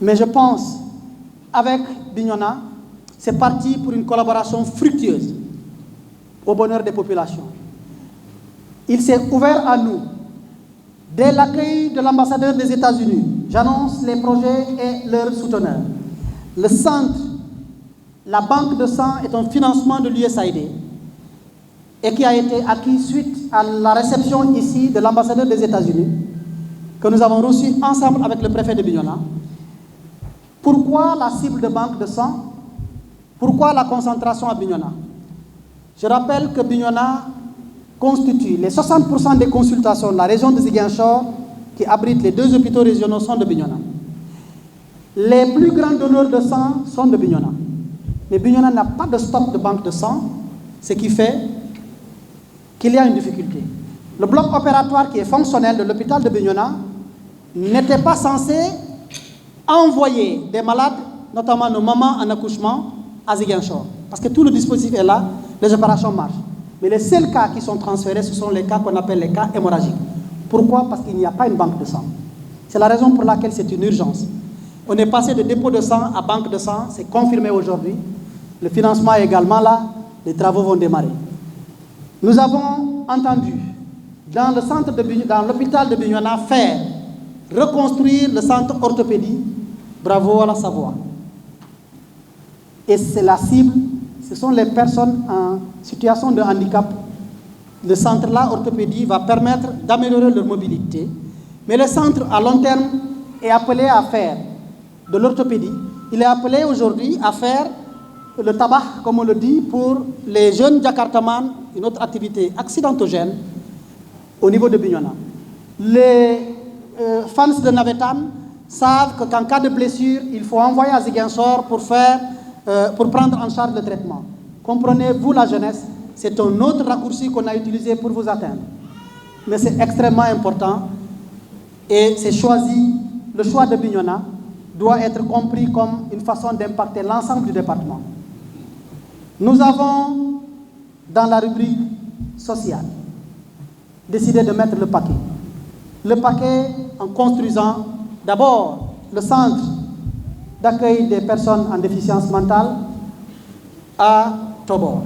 Mais je pense, avec Bignona, c'est parti pour une collaboration fructueuse au bonheur des populations. Il s'est ouvert à nous. Dès l'accueil de l'ambassadeur des États-Unis, j'annonce les projets et leurs souteneurs. Le centre, la banque de sang est un financement de l'USAID et qui a été acquis suite à la réception ici de l'ambassadeur des États-Unis que nous avons reçu ensemble avec le préfet de Bignona. Pourquoi la cible de banque de sang? Pourquoi la concentration à Bignona? Je rappelle que Bignona constitue les 60% des consultations de la région de Ziguinchor qui abrite les 2 hôpitaux régionaux sont de Bignona. Les plus grands donneurs de sang sont de Bignona. Mais Bignona n'a pas de stock de banque de sang, ce qui fait qu'il y a une difficulté. Le bloc opératoire qui est fonctionnel de l'hôpital de Bignona n'était pas censé envoyer des malades, notamment nos mamans en accouchement, à Ziguinchor. Parce que tout le dispositif est là, les opérations marchent. Mais les seuls cas qui sont transférés, ce sont les cas qu'on appelle les cas hémorragiques. Pourquoi? Parce qu'il n'y a pas une banque de sang. C'est la raison pour laquelle c'est une urgence. On est passé de dépôt de sang à banque de sang, c'est confirmé aujourd'hui. Le financement est également là, les travaux vont démarrer. Nous avons entendu dans l'hôpital de Bignona faire reconstruire le centre orthopédie. Bravo à la Savoie. Et c'est la cible, ce sont les personnes en situation de handicap. Le centre-là, orthopédie, va permettre d'améliorer leur mobilité. Mais le centre, à long terme, est appelé à faire de l'orthopédie. Il est appelé aujourd'hui à faire le tabac, comme on le dit, pour les jeunes Jakartaman, une autre activité accidentogène au niveau de Bignona. Les fans de Navetan savent qu'en cas de blessure, il faut envoyer à Ziguinchor pour prendre en charge le traitement. Comprenez, vous la jeunesse, c'est un autre raccourci qu'on a utilisé pour vous atteindre. Mais c'est extrêmement important et c'est choisi, le choix de Bignona doit être compris comme une façon d'impacter l'ensemble du département. Nous avons, dans la rubrique sociale, décidé de mettre le paquet. Le paquet en construisant d'abord le centre d'accueil des personnes en déficience mentale à Tobor.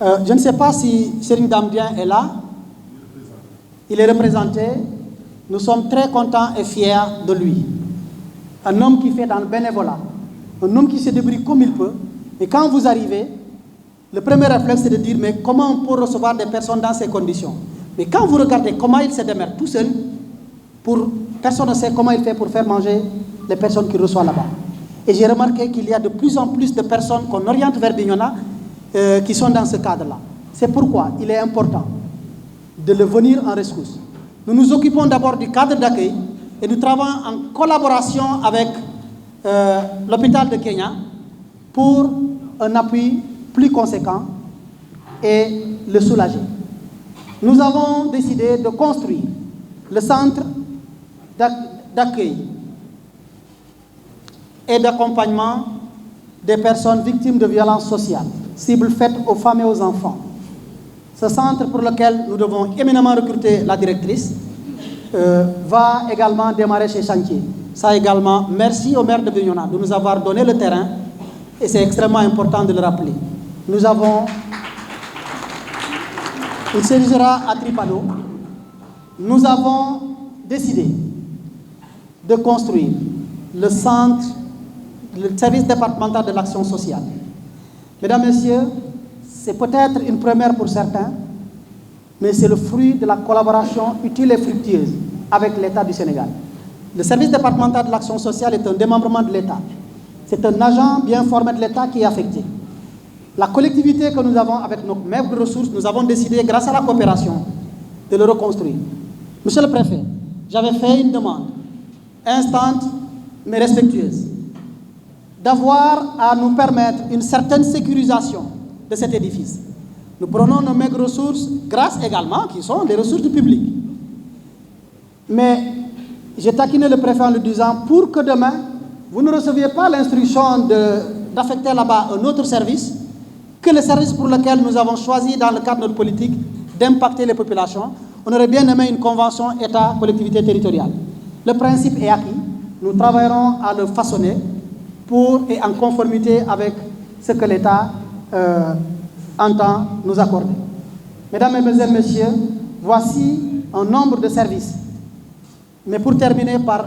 Je ne sais pas si Serigne Damdien est là. Il est représenté. Nous sommes très contents et fiers de lui. Un homme qui fait dans le bénévolat, un homme qui se débrouille comme il peut. Et quand vous arrivez, le premier réflexe c'est de dire mais comment on peut recevoir des personnes dans ces conditions? Mais quand vous regardez comment il se démerde tout seul, personne ne sait comment il fait pour faire manger les personnes qu'il reçoit là-bas. Et j'ai remarqué qu'il y a de plus en plus de personnes qu'on oriente vers Bignona qui sont dans ce cadre-là. C'est pourquoi il est important de le venir en rescousse. Nous nous occupons d'abord du cadre d'accueil et nous travaillons en collaboration avec l'hôpital de Kenya pour un appui plus conséquent et le soulager. Nous avons décidé de construire le centre d'accueil et d'accompagnement des personnes victimes de violences sociales, cible faite aux femmes et aux enfants. Ce centre pour lequel nous devons éminemment recruter la directrice va également démarrer chez Chantier. Ça également, merci au maire de Bignona de nous avoir donné le terrain et c'est extrêmement important de le rappeler. Il s'érigera à Tripano. Nous avons décidé de construire le centre, le service départemental de l'action sociale. Mesdames, Messieurs, c'est peut-être une première pour certains, mais c'est le fruit de la collaboration utile et fructueuse avec l'État du Sénégal. Le service départemental de l'action sociale est un démembrement de l'État. C'est un agent bien formé de l'État qui est affecté. La collectivité que nous avons avec nos maigres ressources, nous avons décidé, grâce à la coopération, de le reconstruire. Monsieur le préfet, j'avais fait une demande instante mais respectueuse d'avoir à nous permettre une certaine sécurisation de cet édifice. Nous prenons nos maigres ressources, grâce également, qui sont les ressources du public. Mais j'ai taquiné le préfet en lui disant, pour que demain, vous ne receviez pas l'instruction d'affecter là-bas un autre service, que le service pour lequel nous avons choisi, dans le cadre de notre politique, d'impacter les populations, on aurait bien aimé une convention État-collectivité territoriale. Le principe est acquis. Nous travaillerons à le façonner et en conformité avec ce que l'État entend nous accorder. Mesdames, Mesdemoiselles, Messieurs, voici un nombre de services. Mais pour terminer par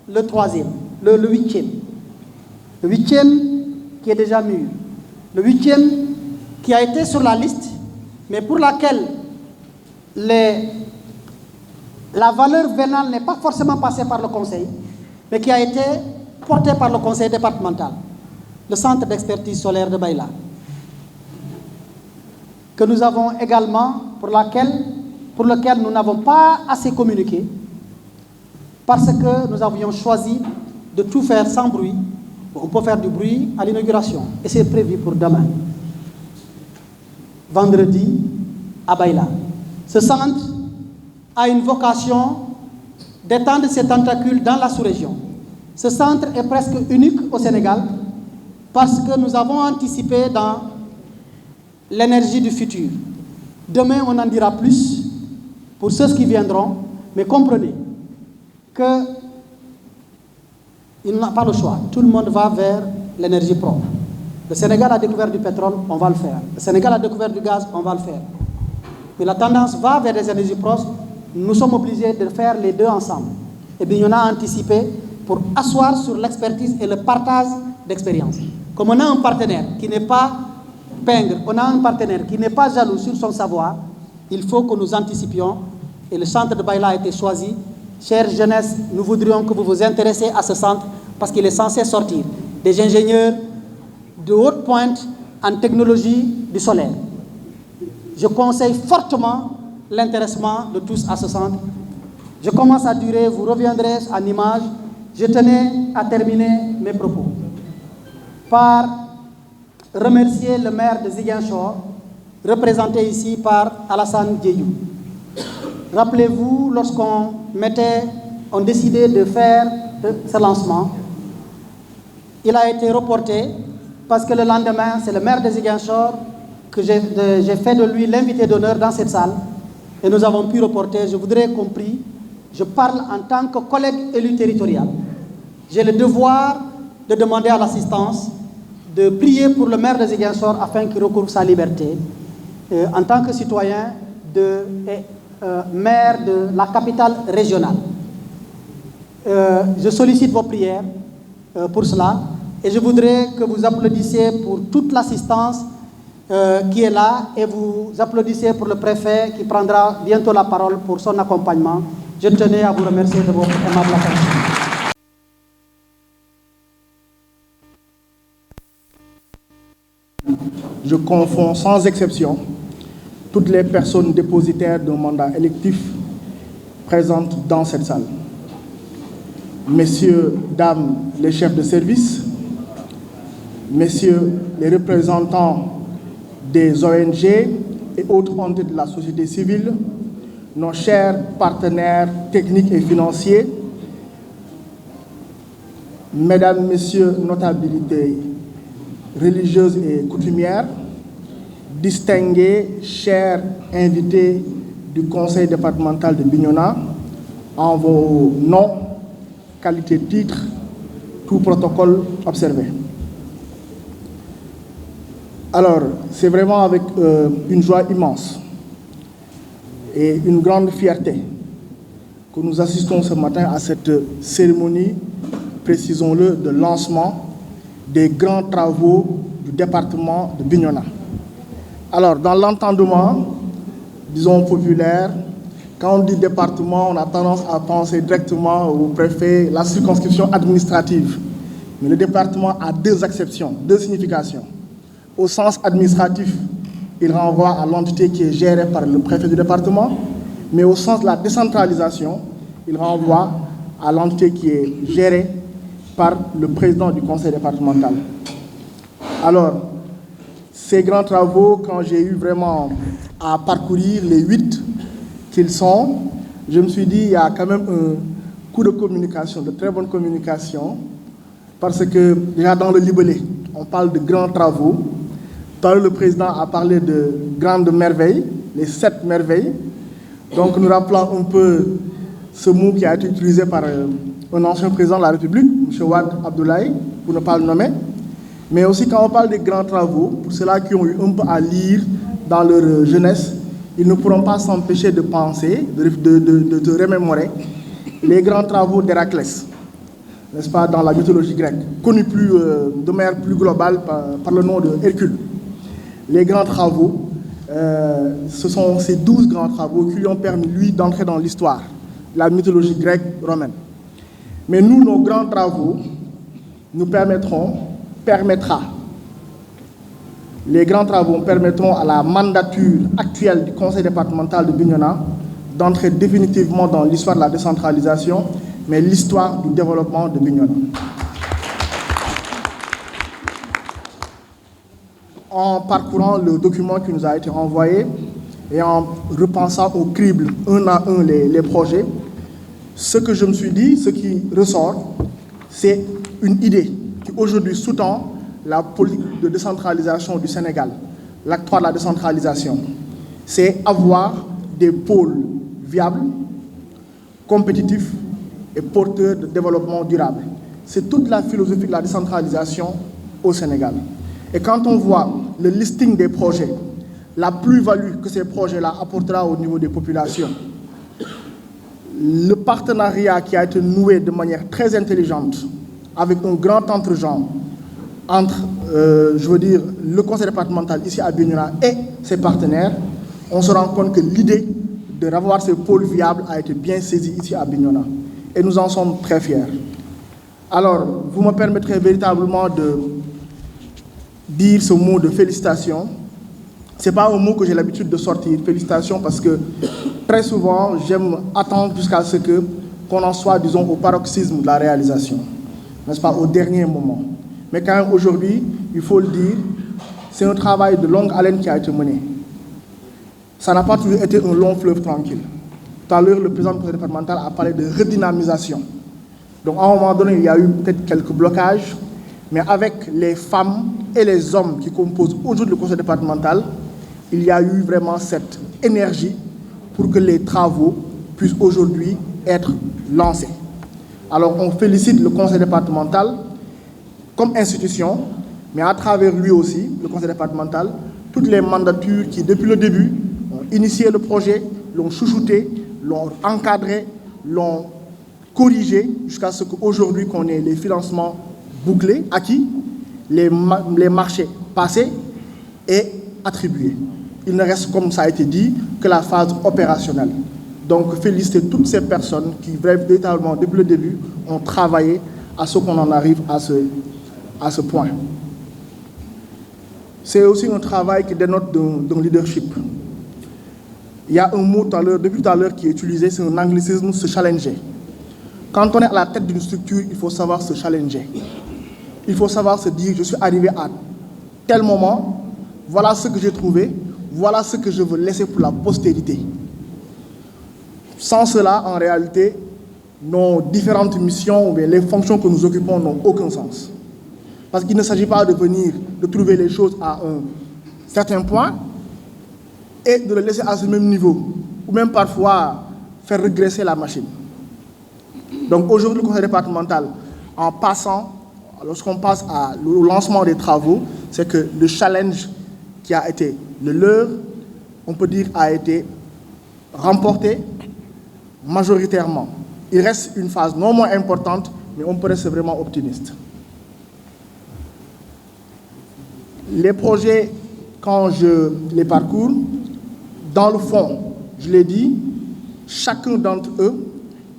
le troisième, le huitième. Le huitième qui est déjà mûr. Le huitième qui a été sur la liste, mais pour laquelle la valeur vénale n'est pas forcément passée par le Conseil, mais qui a été portée par le Conseil départemental, le Centre d'expertise solaire de Baïla, que nous avons également, pour lequel nous n'avons pas assez communiqué, parce que nous avions choisi de tout faire sans bruit. On peut faire du bruit à l'inauguration, et c'est prévu pour demain, vendredi, à Baïla. Ce centre a une vocation d'étendre ses tentacules dans la sous-région. Ce centre est presque unique au Sénégal parce que nous avons anticipé dans l'énergie du futur. Demain, on en dira plus pour ceux qui viendront, mais comprenez qu'il n'a pas le choix. Tout le monde va vers l'énergie propre. Le Sénégal a découvert du pétrole, on va le faire. Le Sénégal a découvert du gaz, on va le faire. Mais la tendance va vers des énergies propres. Nous sommes obligés de faire les deux ensemble. Et bien, on a anticipé pour asseoir sur l'expertise et le partage d'expérience. Comme on a un partenaire qui n'est pas pingre, on a un partenaire qui n'est pas jaloux sur son savoir, il faut que nous anticipions. Et le centre de Baïla a été choisi. Chère jeunesse, nous voudrions que vous vous intéressiez à ce centre parce qu'il est censé sortir des ingénieurs de haute pointe en technologie du solaire. Je conseille fortement l'intéressement de tous à ce centre. Je commence à durer, vous reviendrez en image. Je tenais à terminer mes propos par remercier le maire de Ziguinchor, représenté ici par Alassane Diédhiou. Rappelez-vous, lorsqu'on décidait de faire ce lancement, il a été reporté parce que le lendemain, c'est le maire de Ziguinchor que j'ai fait de lui l'invité d'honneur dans cette salle et nous avons pu reporter. Je voudrais compris, je parle en tant que collègue élu territorial. J'ai le devoir de demander à l'assistance de prier pour le maire de Ziguinchor afin qu'il recouvre sa liberté en tant que citoyen maire de la capitale régionale. Je sollicite vos prières pour cela et je voudrais que vous applaudissiez pour toute l'assistance qui est là et vous applaudissez pour le préfet qui prendra bientôt la parole pour son accompagnement. Je tenais à vous remercier de votre aimable attention. Je confonds sans exception toutes les personnes dépositaires d'un mandat électif présentes dans cette salle. Messieurs, dames, les chefs de service, messieurs les représentants des ONG et autres entités de la société civile, nos chers partenaires techniques et financiers, mesdames, messieurs, notabilités religieuses et coutumières, distingués, chers invités du conseil départemental de Bignona, en vos noms, qualité, titres, tout protocole observé. Alors, c'est vraiment avec une joie immense et une grande fierté que nous assistons ce matin à cette cérémonie, précisons-le, de lancement des grands travaux du département de Bignona. Alors, dans l'entendement, disons populaire, Quand on dit département, on a tendance à penser directement au préfet, la circonscription administrative. Mais le département a deux acceptions, deux significations. Au sens administratif, il renvoie à l'entité qui est gérée par le préfet du département, mais au sens de la décentralisation, il renvoie à l'entité qui est gérée par le président du conseil départemental. Alors, ces grands travaux, quand j'ai eu vraiment à parcourir les 8 qu'ils sont, je me suis dit, il y a quand même un coup de communication, de très bonne communication, parce que déjà dans le libellé, on parle de grands travaux. Tout à l'heure, le président a parlé de grandes merveilles, les 7 merveilles. Donc nous rappelons un peu ce mot qui a été utilisé par un ancien président de la République, M. Wade Abdoulaye, pour ne pas le nommer. Mais aussi quand on parle des grands travaux, pour ceux-là qui ont eu un peu à lire dans leur jeunesse, ils ne pourront pas s'empêcher de penser, de remémorer les grands travaux d'Héraclès, n'est-ce pas, dans la mythologie grecque, connu plus, de manière plus globale par le nom de Hercule. Les grands travaux, ce sont ces 12 grands travaux qui lui ont permis, lui, d'entrer dans l'histoire, la mythologie grecque romaine. Mais nous, nos grands travaux nous permettra, les grands travaux permettront à la mandature actuelle du conseil départemental de Bignona d'entrer définitivement dans l'histoire de la décentralisation, mais l'histoire du développement de Bignona. En parcourant le document qui nous a été envoyé et en repensant au crible un à un les projets, ce que je me suis dit, ce qui ressort, c'est une idée qui aujourd'hui sous-tend la politique de décentralisation du Sénégal, l'acte 3 de la décentralisation. C'est avoir des pôles viables, compétitifs et porteurs de développement durable. C'est toute la philosophie de la décentralisation au Sénégal. Et quand on voit le listing des projets, la plus-value que ces projets-là apportera au niveau des populations, le partenariat qui a été noué de manière très intelligente avec un grand entre-genre entre, le conseil départemental ici à Bignona et ses partenaires, on se rend compte que l'idée de revoir ces pôles viables a été bien saisie ici à Bignona. Et nous en sommes très fiers. Alors, vous me permettrez véritablement de dire ce mot de félicitations. Ce n'est pas un mot que j'ai l'habitude de sortir, félicitations, parce que très souvent, j'aime attendre jusqu'à ce qu'on en soit, disons, au paroxysme de la réalisation, n'est-ce pas, au dernier moment. Mais quand même, aujourd'hui, il faut le dire, c'est un travail de longue haleine qui a été mené. Ça n'a pas toujours été un long fleuve tranquille. Tout à l'heure, le président du conseil départemental a parlé de redynamisation. Donc, à un moment donné, il y a eu peut-être quelques blocages, mais avec les femmes et les hommes qui composent aujourd'hui le conseil départemental, il y a eu vraiment cette énergie pour que les travaux puissent aujourd'hui être lancés. Alors, on félicite le conseil départemental comme institution, mais à travers lui aussi, le conseil départemental, toutes les mandatures qui, depuis le début, ont initié le projet, l'ont chouchouté, l'ont encadré, l'ont corrigé, jusqu'à ce qu'aujourd'hui, qu'on ait les financements bouclés, acquis, les marchés passés et attribués. Il ne reste, comme ça a été dit, que la phase opérationnelle. Donc, féliciter toutes ces personnes qui, véritablement, depuis le début, ont travaillé à ce qu'on en arrive à ce point. C'est aussi un travail qui dénote d'un leadership. Il y a un mot depuis tout à l'heure qui est utilisé, c'est un anglicisme, se challenger. Quand on est à la tête d'une structure, il faut savoir se challenger. Il faut savoir se dire, je suis arrivé à tel moment, voilà ce que j'ai trouvé, voilà ce que je veux laisser pour la postérité. Sans cela, en réalité, nos différentes missions, les fonctions que nous occupons n'ont aucun sens. Parce qu'il ne s'agit pas de trouver les choses à un certain point et de les laisser à ce même niveau, ou même parfois faire régresser la machine. Donc aujourd'hui, le conseil départemental, lorsqu'on passe au lancement des travaux, c'est que le challenge qui a été le leur, on peut dire, a été remporté majoritairement. Il reste une phase non moins importante, mais on peut rester vraiment optimiste. Les projets, quand je les parcours, dans le fond, je l'ai dit, chacun d'entre eux,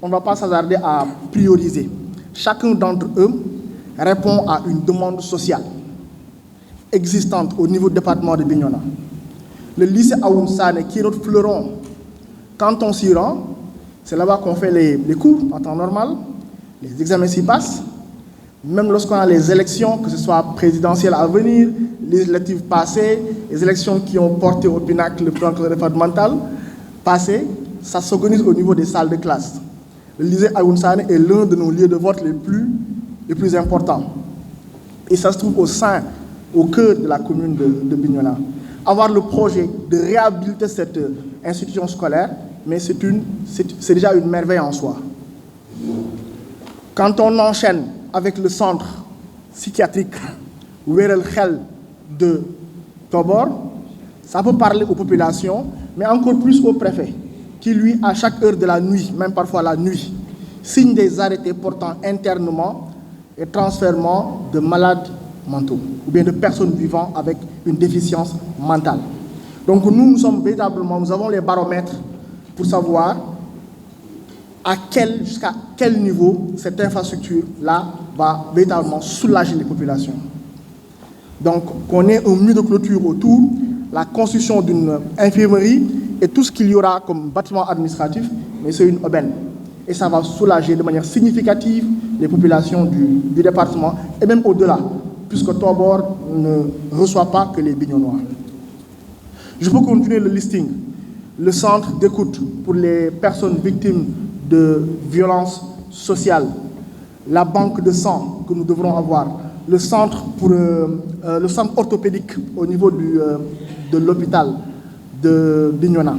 on ne va pas s'hasarder à prioriser, chacun d'entre eux répond à une demande sociale existante au niveau du département de Bignona. Le lycée Aoun Sané, qui est notre fleuron, quand on s'y rend, c'est là-bas qu'on fait les cours en temps normal, les examens s'y passent, même lorsqu'on a les élections, que ce soit présidentielles à venir, les législatives passées, les élections qui ont porté au pinacle le plan départemental passé, ça s'organise au niveau des salles de classe. Le lycée Aoun Sané est l'un de nos lieux de vote les plus importants. Et ça se trouve au cœur de la commune de Bignona. Avoir le projet de réhabiliter cette institution scolaire, mais c'est déjà une merveille en soi. Quand on enchaîne avec le centre psychiatrique Wérel Khel de Tobor, ça peut parler aux populations, mais encore plus au préfet, qui lui, à chaque heure de la nuit, même parfois la nuit, signe des arrêtés portant internement et transfèrement de malades mentaux, ou bien de personnes vivant avec une déficience mentale. Donc nous avons les baromètres pour savoir jusqu'à quel niveau cette infrastructure-là va véritablement soulager les populations. Donc qu'on ait un mur de clôture autour, la construction d'une infirmerie et tout ce qu'il y aura comme bâtiment administratif, mais c'est une aubaine. Et ça va soulager de manière significative les populations du département et même au-delà, puisque Tobor ne reçoit pas que les Bignonois. Je peux continuer le listing. Le centre d'écoute pour les personnes victimes de violences sociales, la banque de sang que nous devrons avoir, le centre orthopédique au niveau de l'hôpital de Bignona,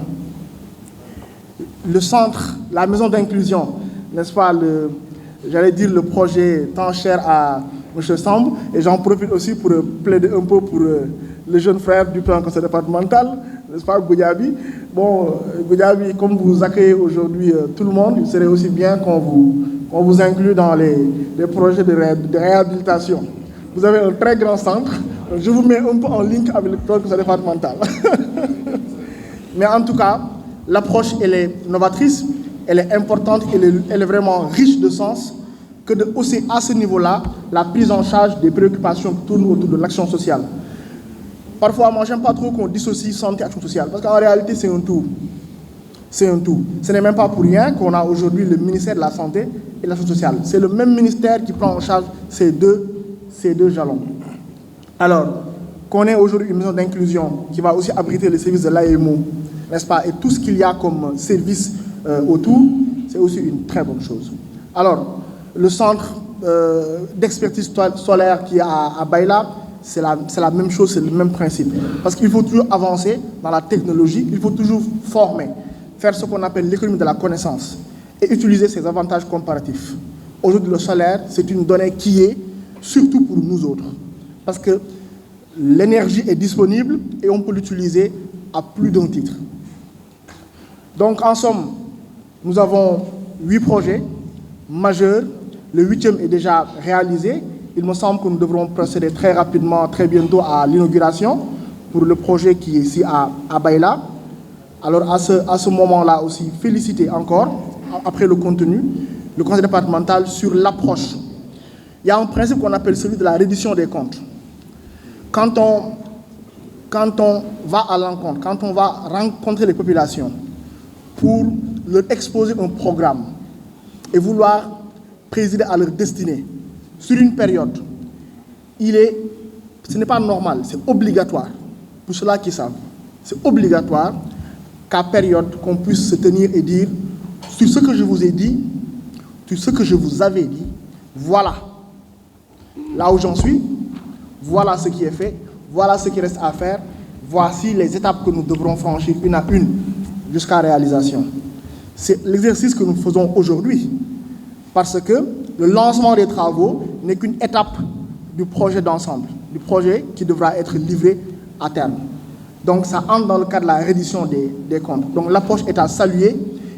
le centre, la maison d'inclusion, n'est-ce pas, le projet tant cher à M. Samb, et j'en profite aussi pour plaider un peu pour le jeune frère du plan conseil départemental, n'est-ce pas, Goudiaby. Bon, Goudiaby, comme vous accueillez aujourd'hui tout le monde, il serait aussi bien qu'on vous inclue dans les projets de réhabilitation. Vous avez un très grand centre, je vous mets un peu en link avec le plan conseil départemental. Mais en tout cas, l'approche, elle est novatrice, elle est importante, elle est vraiment riche de sens, que de hausser à ce niveau-là la prise en charge des préoccupations qui tournent autour de l'action sociale. Parfois, moi, j'aime pas trop qu'on dissocie santé et action sociale, parce qu'en réalité, c'est un tout. C'est un tout. Ce n'est même pas pour rien qu'on a aujourd'hui le ministère de la Santé et de l'action sociale. C'est le même ministère qui prend en charge ces deux jalons. Alors, qu'on ait aujourd'hui une maison d'inclusion qui va aussi abriter les services de l'AMO, n'est-ce pas, et tout ce qu'il y a comme service autour, c'est aussi une très bonne chose. Alors, le centre d'expertise solaire qui est à Baïla, c'est la même chose, c'est le même principe. Parce qu'il faut toujours avancer dans la technologie, il faut toujours former, faire ce qu'on appelle l'économie de la connaissance et utiliser ses avantages comparatifs. Aujourd'hui, le solaire, c'est une donnée qui est surtout pour nous autres. Parce que l'énergie est disponible et on peut l'utiliser à plus d'un titre. Donc, en somme, nous avons 8 projets majeurs. Le 8e est déjà réalisé. Il me semble que nous devrons procéder très rapidement, très bientôt à l'inauguration pour le projet qui est ici à Baïla. Alors, à ce moment-là aussi, féliciter encore, après le contenu, le conseil départemental sur l'approche. Il y a un principe qu'on appelle celui de la reddition des comptes. Quand on va à l'encontre, quand on va rencontrer les populations pour leur exposer un programme et vouloir présider à leur destinée sur une période, ce n'est pas normal, c'est obligatoire, pour ceux-là qui savent, c'est obligatoire qu'à période qu'on puisse se tenir et dire sur ce que je vous ai dit, sur ce que je vous avais dit, voilà là où j'en suis, voilà ce qui est fait, voilà ce qui reste à faire, voici les étapes que nous devrons franchir une à une jusqu'à réalisation. C'est l'exercice que nous faisons aujourd'hui, parce que le lancement des travaux n'est qu'une étape du projet d'ensemble, du projet qui devra être livré à terme. Donc ça entre dans le cadre de la reddition des comptes. Donc l'approche est à saluer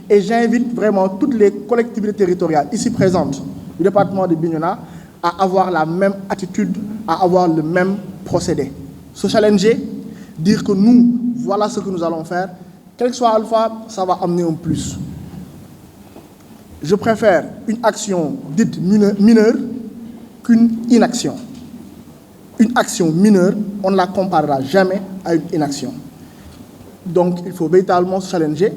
et j'invite vraiment toutes les collectivités territoriales ici présentes du département de Bignona à avoir la même attitude, à avoir le même procédé. Se challenger, dire que nous, voilà ce que nous allons faire, quel que soit Alpha, ça va amener un plus. Je préfère une action dite mineure qu'une inaction. Une action mineure, on ne la comparera jamais à une inaction. Donc, il faut véritablement se challenger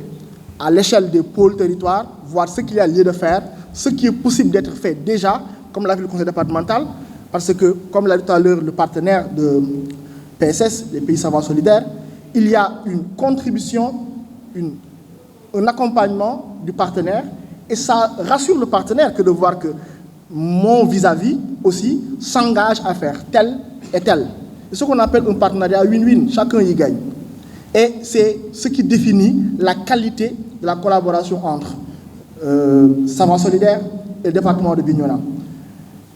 à l'échelle des pôles territoires, voir ce qu'il y a lieu de faire, ce qui est possible d'être fait déjà, comme l'a fait le conseil départemental, parce que, comme l'a dit tout à l'heure le partenaire de PSS, les Pays Savants Solidaires, il y a une contribution, un accompagnement du partenaire, et ça rassure le partenaire que de voir que mon vis-à-vis aussi s'engage à faire tel et tel. C'est ce qu'on appelle un partenariat win-win, chacun y gagne. Et c'est ce qui définit la qualité de la collaboration entre Savants Solidaires et le département de Bignona.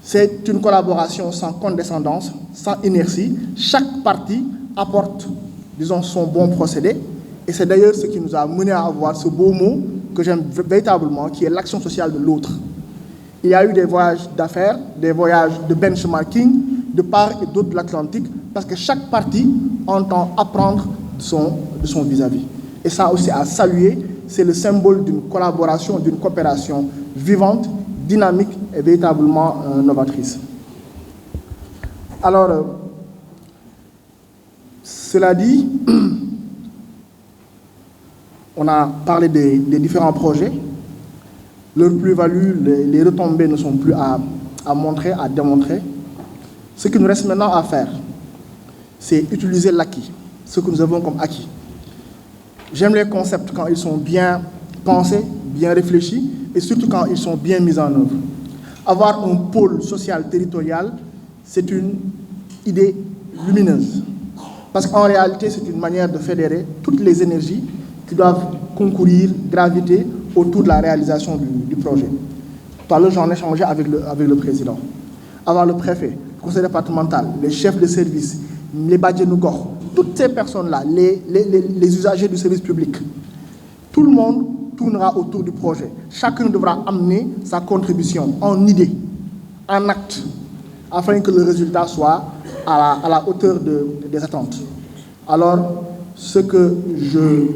C'est une collaboration sans condescendance, sans inertie. Chaque partie apporte, disons, son bon procédé. Et c'est d'ailleurs ce qui nous a mené à avoir ce beau mot que j'aime véritablement, qui est l'action sociale de l'autre. Il y a eu des voyages d'affaires, des voyages de benchmarking, de part et d'autre de l'Atlantique, parce que chaque partie entend apprendre de son vis-à-vis. Et ça aussi à saluer, c'est le symbole d'une collaboration, d'une coopération vivante, dynamique et véritablement novatrice. Alors, cela dit, on a parlé des différents projets. Leur plus-value, les retombées ne sont plus à montrer, à démontrer. Ce qu'il nous reste maintenant à faire, c'est utiliser l'acquis, ce que nous avons comme acquis. J'aime les concepts quand ils sont bien pensés, bien réfléchis, et surtout quand ils sont bien mis en œuvre. Avoir un pôle social territorial, c'est une idée lumineuse. Parce qu'en réalité, c'est une manière de fédérer toutes les énergies qui doivent concourir, graviter autour de la réalisation du projet. Tout à l'heure, j'en ai échangé avec le président. Avoir le préfet, le conseil départemental, les chefs de service, les Badjenougor, toutes ces personnes-là, les usagers du service public, tout le monde tournera autour du projet. Chacun devra amener sa contribution en idée, en acte, afin que le résultat soit à la hauteur des attentes. Alors, ce que je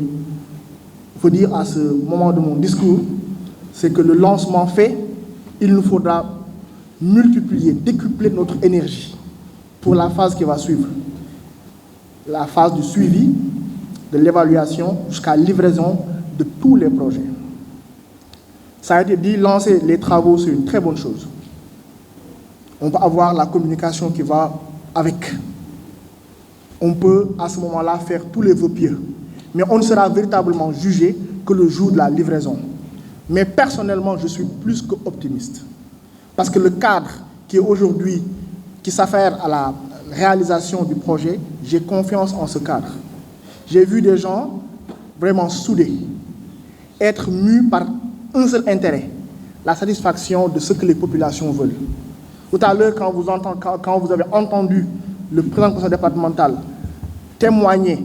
veux dire à ce moment de mon discours, c'est que le lancement fait, il nous faudra multiplier, décupler notre énergie pour la phase qui va suivre. La phase du suivi, de l'évaluation, jusqu'à la livraison de tous les projets. Ça a été dit, lancer les travaux, c'est une très bonne chose. On peut avoir la communication qui va avec. On peut, à ce moment-là, faire tous les vœux pieux. Mais on ne sera véritablement jugé que le jour de la livraison. Mais personnellement, je suis plus qu'optimiste. Parce que le cadre qui est aujourd'hui, qui s'affaire à la réalisation du projet, j'ai confiance en ce cadre. J'ai vu des gens vraiment soudés, être mus par un seul intérêt, la satisfaction de ce que les populations veulent. Tout à l'heure, quand vous avez entendu le président du conseil départemental témoigner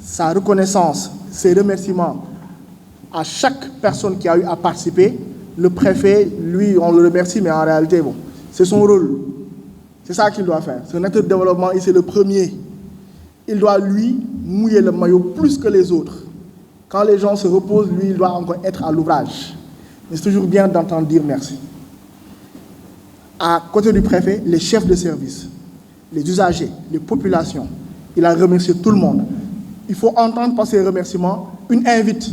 sa reconnaissance, ses remerciements à chaque personne qui a eu à participer, le préfet, lui, on le remercie, mais en réalité, bon, c'est son rôle. C'est ça qu'il doit faire. C'est un acteur de développement et c'est le premier. Il doit, lui, mouiller le maillot plus que les autres. Quand les gens se reposent, lui, il doit encore être à l'ouvrage. Mais c'est toujours bien d'entendre dire merci. À côté du préfet, les chefs de service, les usagers, les populations, il a remercié tout le monde. Il faut entendre par ces remerciements une invite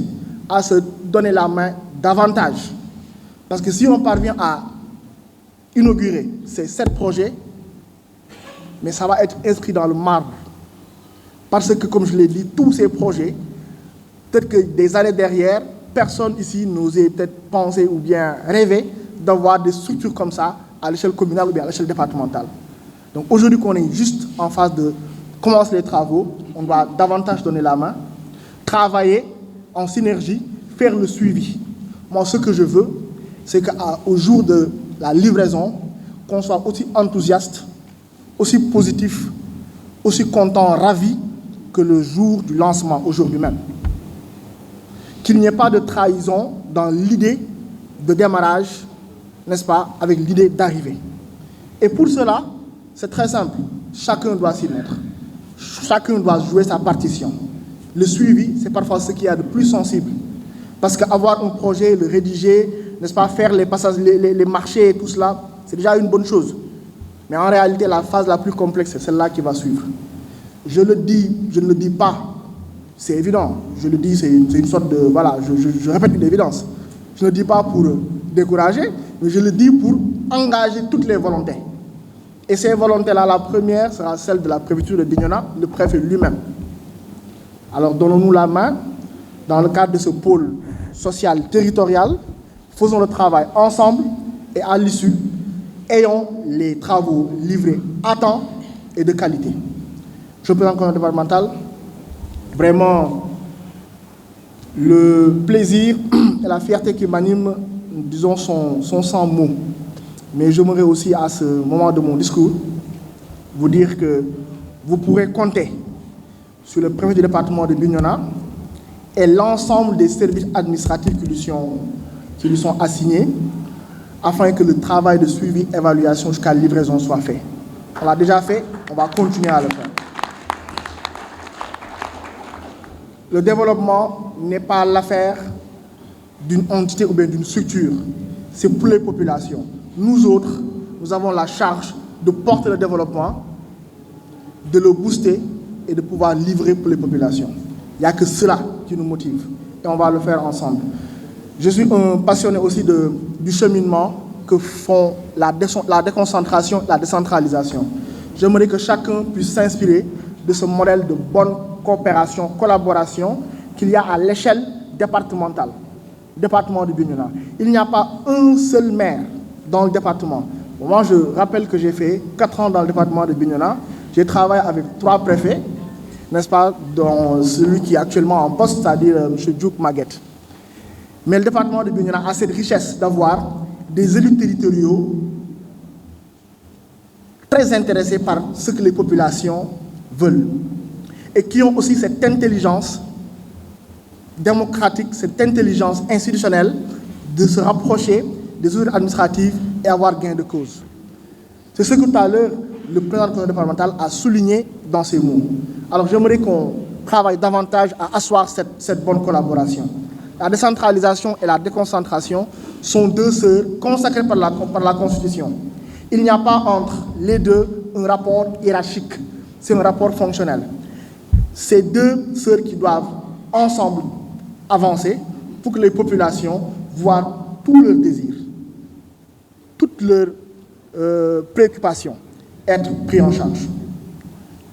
à se donner la main davantage. Parce que si on parvient à inaugurer ces 7 projets, mais ça va être inscrit dans le marbre. Parce que, comme je l'ai dit, tous ces projets, peut-être que des années derrière, personne ici n'osait peut-être penser ou bien rêver d'avoir des structures comme ça à l'échelle communale ou bien à l'échelle départementale. Donc aujourd'hui qu'on est juste en phase de commencer les travaux, on doit davantage donner la main, travailler en synergie, faire le suivi. Moi, ce que je veux, c'est qu'au jour de la livraison, qu'on soit aussi enthousiaste, aussi positif, aussi content, ravi que le jour du lancement, aujourd'hui même. Qu'il n'y ait pas de trahison dans l'idée de démarrage, n'est-ce pas, avec l'idée d'arriver. Et pour cela, c'est très simple. Chacun doit s'y mettre. Chacun doit jouer sa partition. Le suivi, c'est parfois ce qu'il y a de plus sensible. Parce qu'avoir un projet, le rédiger, n'est-ce pas, faire les passages, les marchés et tout cela, c'est déjà une bonne chose. Mais en réalité, la phase la plus complexe, c'est celle-là qui va suivre. Je le dis, je ne le dis pas, c'est évident. Je le dis, c'est une sorte de... Voilà, je répète une évidence. Je ne le dis pas pour décourager, mais je le dis pour engager toutes les volontés. Et ces volontés-là, la première sera celle de la préfecture de Bignona, le préfet lui-même. Alors donnons-nous la main dans le cadre de ce pôle social territorial, faisons le travail ensemble et à l'issue, ayons les travaux livrés à temps et de qualité. Je présente le conseil départemental, vraiment le plaisir et la fierté qui m'animent, disons, sont sans mots. Mais j'aimerais aussi à ce moment de mon discours vous dire que vous pourrez compter sur le préfet du département de Bignona et l'ensemble des services administratifs qui lui sont assignés afin que le travail de suivi, évaluation jusqu'à livraison soit fait. On l'a déjà fait, on va continuer à le faire. Le développement n'est pas l'affaire d'une entité ou bien d'une structure, c'est pour les populations. Nous autres, nous avons la charge de porter le développement, de le booster et de pouvoir livrer pour les populations. Il n'y a que cela qui nous motive et on va le faire ensemble. Je suis un passionné aussi du cheminement que font la déconcentration et la décentralisation. J'aimerais que chacun puisse s'inspirer de ce modèle de bonne coopération, collaboration qu'il y a à l'échelle départementale, département de Bignona. Il n'y a pas un seul maire dans le département. Moi, je rappelle que j'ai fait 4 ans dans le département de Bignona. J'ai travaillé avec 3 préfets, n'est-ce pas, dont celui qui est actuellement en poste, c'est-à-dire M. Djouk Maguette. Mais le département de Bignona a cette richesse d'avoir des élus territoriaux très intéressés par ce que les populations veulent et qui ont aussi cette intelligence démocratique, cette intelligence institutionnelle de se rapprocher des autorités administratives et avoir gain de cause. C'est ce que tout à l'heure, le président du conseil départemental a souligné dans ses mots. Alors j'aimerais qu'on travaille davantage à asseoir cette bonne collaboration. La décentralisation et la déconcentration sont 2 sœurs consacrées par la Constitution. Il n'y a pas entre les deux un rapport hiérarchique, c'est un rapport fonctionnel. Ces 2 sœurs qui doivent ensemble avancer pour que les populations voient tous leurs désirs, toutes leurs préoccupations être pris en charge.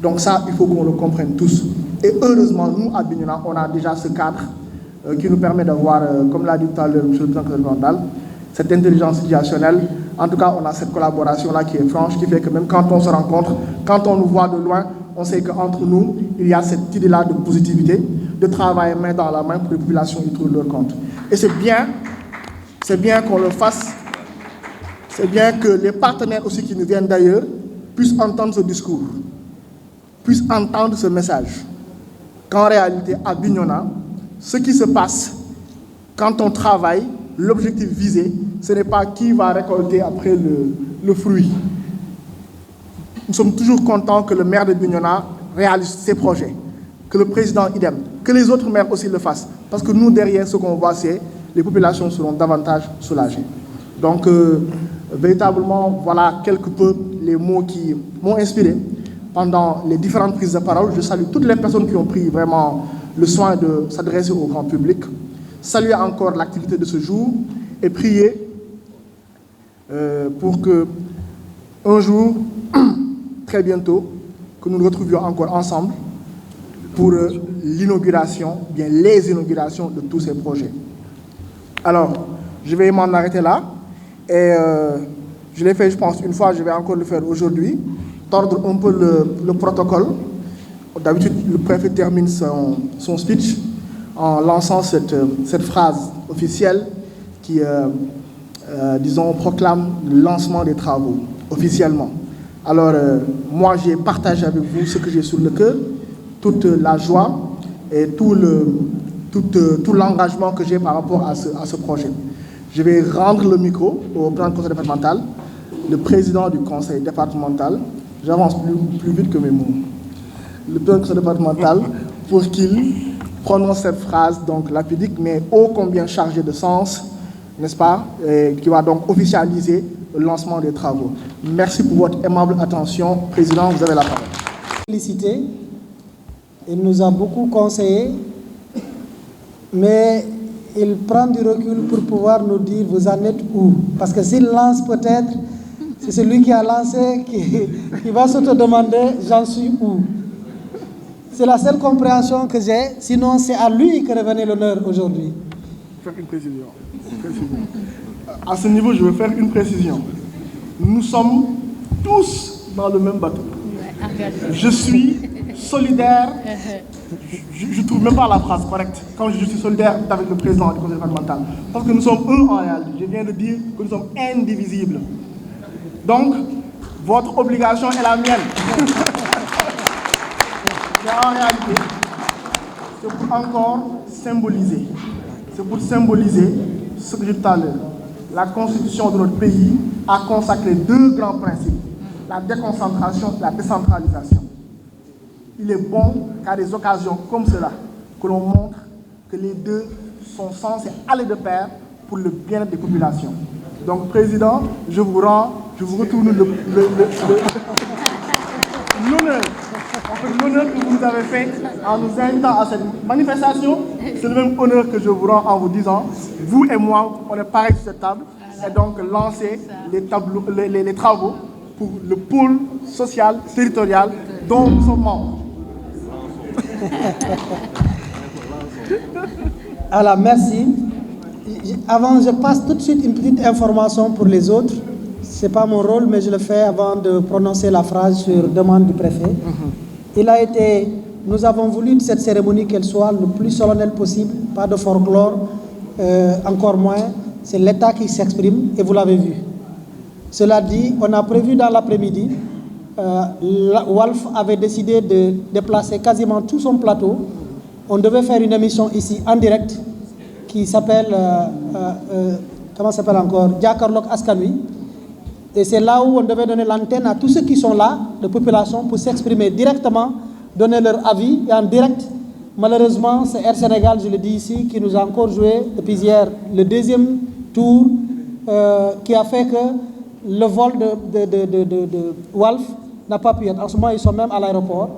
Donc ça, il faut qu'on le comprenne tous. Et heureusement, nous, à Bignona, on a déjà ce cadre qui nous permet d'avoir, comme l'a dit tout à l'heure M. le président départemental, cette intelligence situationnelle. En tout cas, on a cette collaboration-là qui est franche, qui fait que même quand on se rencontre, quand on nous voit de loin, on sait qu'entre nous, il y a cette idée-là de positivité, de travail main dans la main pour que les populations y trouvent leur compte. Et c'est bien qu'on le fasse. C'est bien que les partenaires aussi qui nous viennent d'ailleurs puissent entendre ce discours, puissent entendre ce message. Qu'en réalité, à Bignona, ce qui se passe quand on travaille, l'objectif visé, ce n'est pas qui va récolter après le fruit. Nous sommes toujours contents que le maire de Bignona réalise ses projets, que le président idem, que les autres maires aussi le fassent. Parce que nous, derrière, ce qu'on voit, c'est les populations seront davantage soulagées. Donc, véritablement, voilà quelque peu les mots qui m'ont inspiré pendant les différentes prises de parole. Je salue toutes les personnes qui ont pris vraiment le soin de s'adresser au grand public. Saluer encore l'activité de ce jour et prier pour que un jour, très bientôt, que nous nous retrouvions encore ensemble pour l'inauguration, bien les inaugurations de tous ces projets. Alors, je vais m'en arrêter là. Et je l'ai fait, je pense, une fois, je vais encore le faire aujourd'hui, tordre un peu le protocole. D'habitude, le préfet termine son speech en lançant cette phrase officielle qui, disons, proclame le lancement des travaux, officiellement. Alors, moi, j'ai partagé avec vous ce que j'ai sur le cœur, toute la joie et tout l'engagement que j'ai par rapport à ce projet. Je vais rendre le micro au président du conseil départemental, le président du conseil départemental. J'avance plus vite que mes mots. Le président du conseil départemental pour qu'il prononce cette phrase donc lapidique, mais ô combien chargée de sens, n'est-ce pas, qui va donc officialiser le lancement des travaux. Merci pour votre aimable attention. Président, vous avez la parole. Félicité. Il nous a beaucoup conseillé, mais il prend du recul pour pouvoir nous dire vous en êtes où. Parce que s'il lance peut-être, c'est celui qui a lancé qui va se te demander j'en suis où. C'est la seule compréhension que j'ai, sinon c'est à lui que revenait l'honneur aujourd'hui. Faire une précision. À ce niveau, je veux faire une précision. Nous sommes tous dans le même bateau. Je suis solidaire, je ne trouve même pas la phrase correcte, quand je suis solidaire avec le président du conseil départemental. Parce que nous sommes un en réalité. Je viens de dire que nous sommes indivisibles. Donc, votre obligation est la mienne. Mais en réalité, c'est pour encore symboliser. C'est pour symboliser ce que j'ai dit tout à l'heure. La constitution de notre pays a consacré deux grands principes, la déconcentration et la décentralisation. Il est bon qu'à des occasions comme cela, que l'on montre que les deux sont censés aller de pair pour le bien-être des populations. Donc, Président, je vous retourne l'honneur que vous nous avez fait en nous invitant à cette manifestation. C'est le même honneur que je vous rends en vous disant, vous et moi, on est pareil sur cette table, et donc lancer les travaux pour le pôle social, territorial dont nous sommes membres. Alors, merci. Avant, je passe tout de suite une petite information pour les autres. Ce n'est pas mon rôle, mais je le fais avant de prononcer la phrase sur demande du préfet. Nous avons voulu de cette cérémonie qu'elle soit le plus solennelle possible, pas de folklore, encore moins. C'est l'État qui s'exprime et vous l'avez vu. Cela dit, on a prévu dans l'après-midi, Walf avait décidé de déplacer quasiment tout son plateau. On devait faire une émission ici en direct qui s'appelle, comment s'appelle encore, Jàkkaarloog Askan Wi. Et c'est là où on devait donner l'antenne à tous ceux qui sont là, de population, pour s'exprimer directement, donner leur avis et en direct. Malheureusement, c'est Air Sénégal, je le dis ici, qui nous a encore joué depuis hier le deuxième tour, qui a fait que le vol de Walf n'a pas pu être. En ce moment, ils sont même à l'aéroport,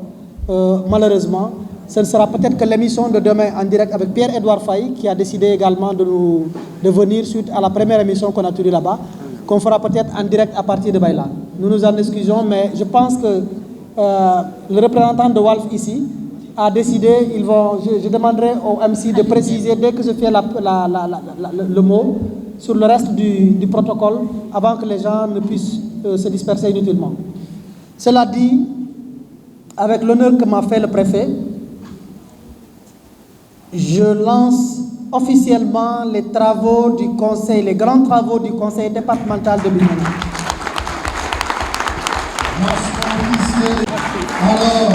malheureusement. Ce ne sera peut-être que l'émission de demain en direct avec Pierre-Edouard Faye, qui a décidé également de venir suite à la première émission qu'on a tenue là-bas, qu'on fera peut-être en direct à partir de Baylan. Nous nous en excusons, mais je pense que le représentant de Walf ici a décidé, je demanderai au MC de préciser dès que je fais le mot sur le reste du protocole, avant que les gens ne puissent se disperser inutilement. Cela dit, avec l'honneur que m'a fait le préfet, je lance officiellement les travaux du conseil, les grands travaux du conseil départemental de Bignona. Alors,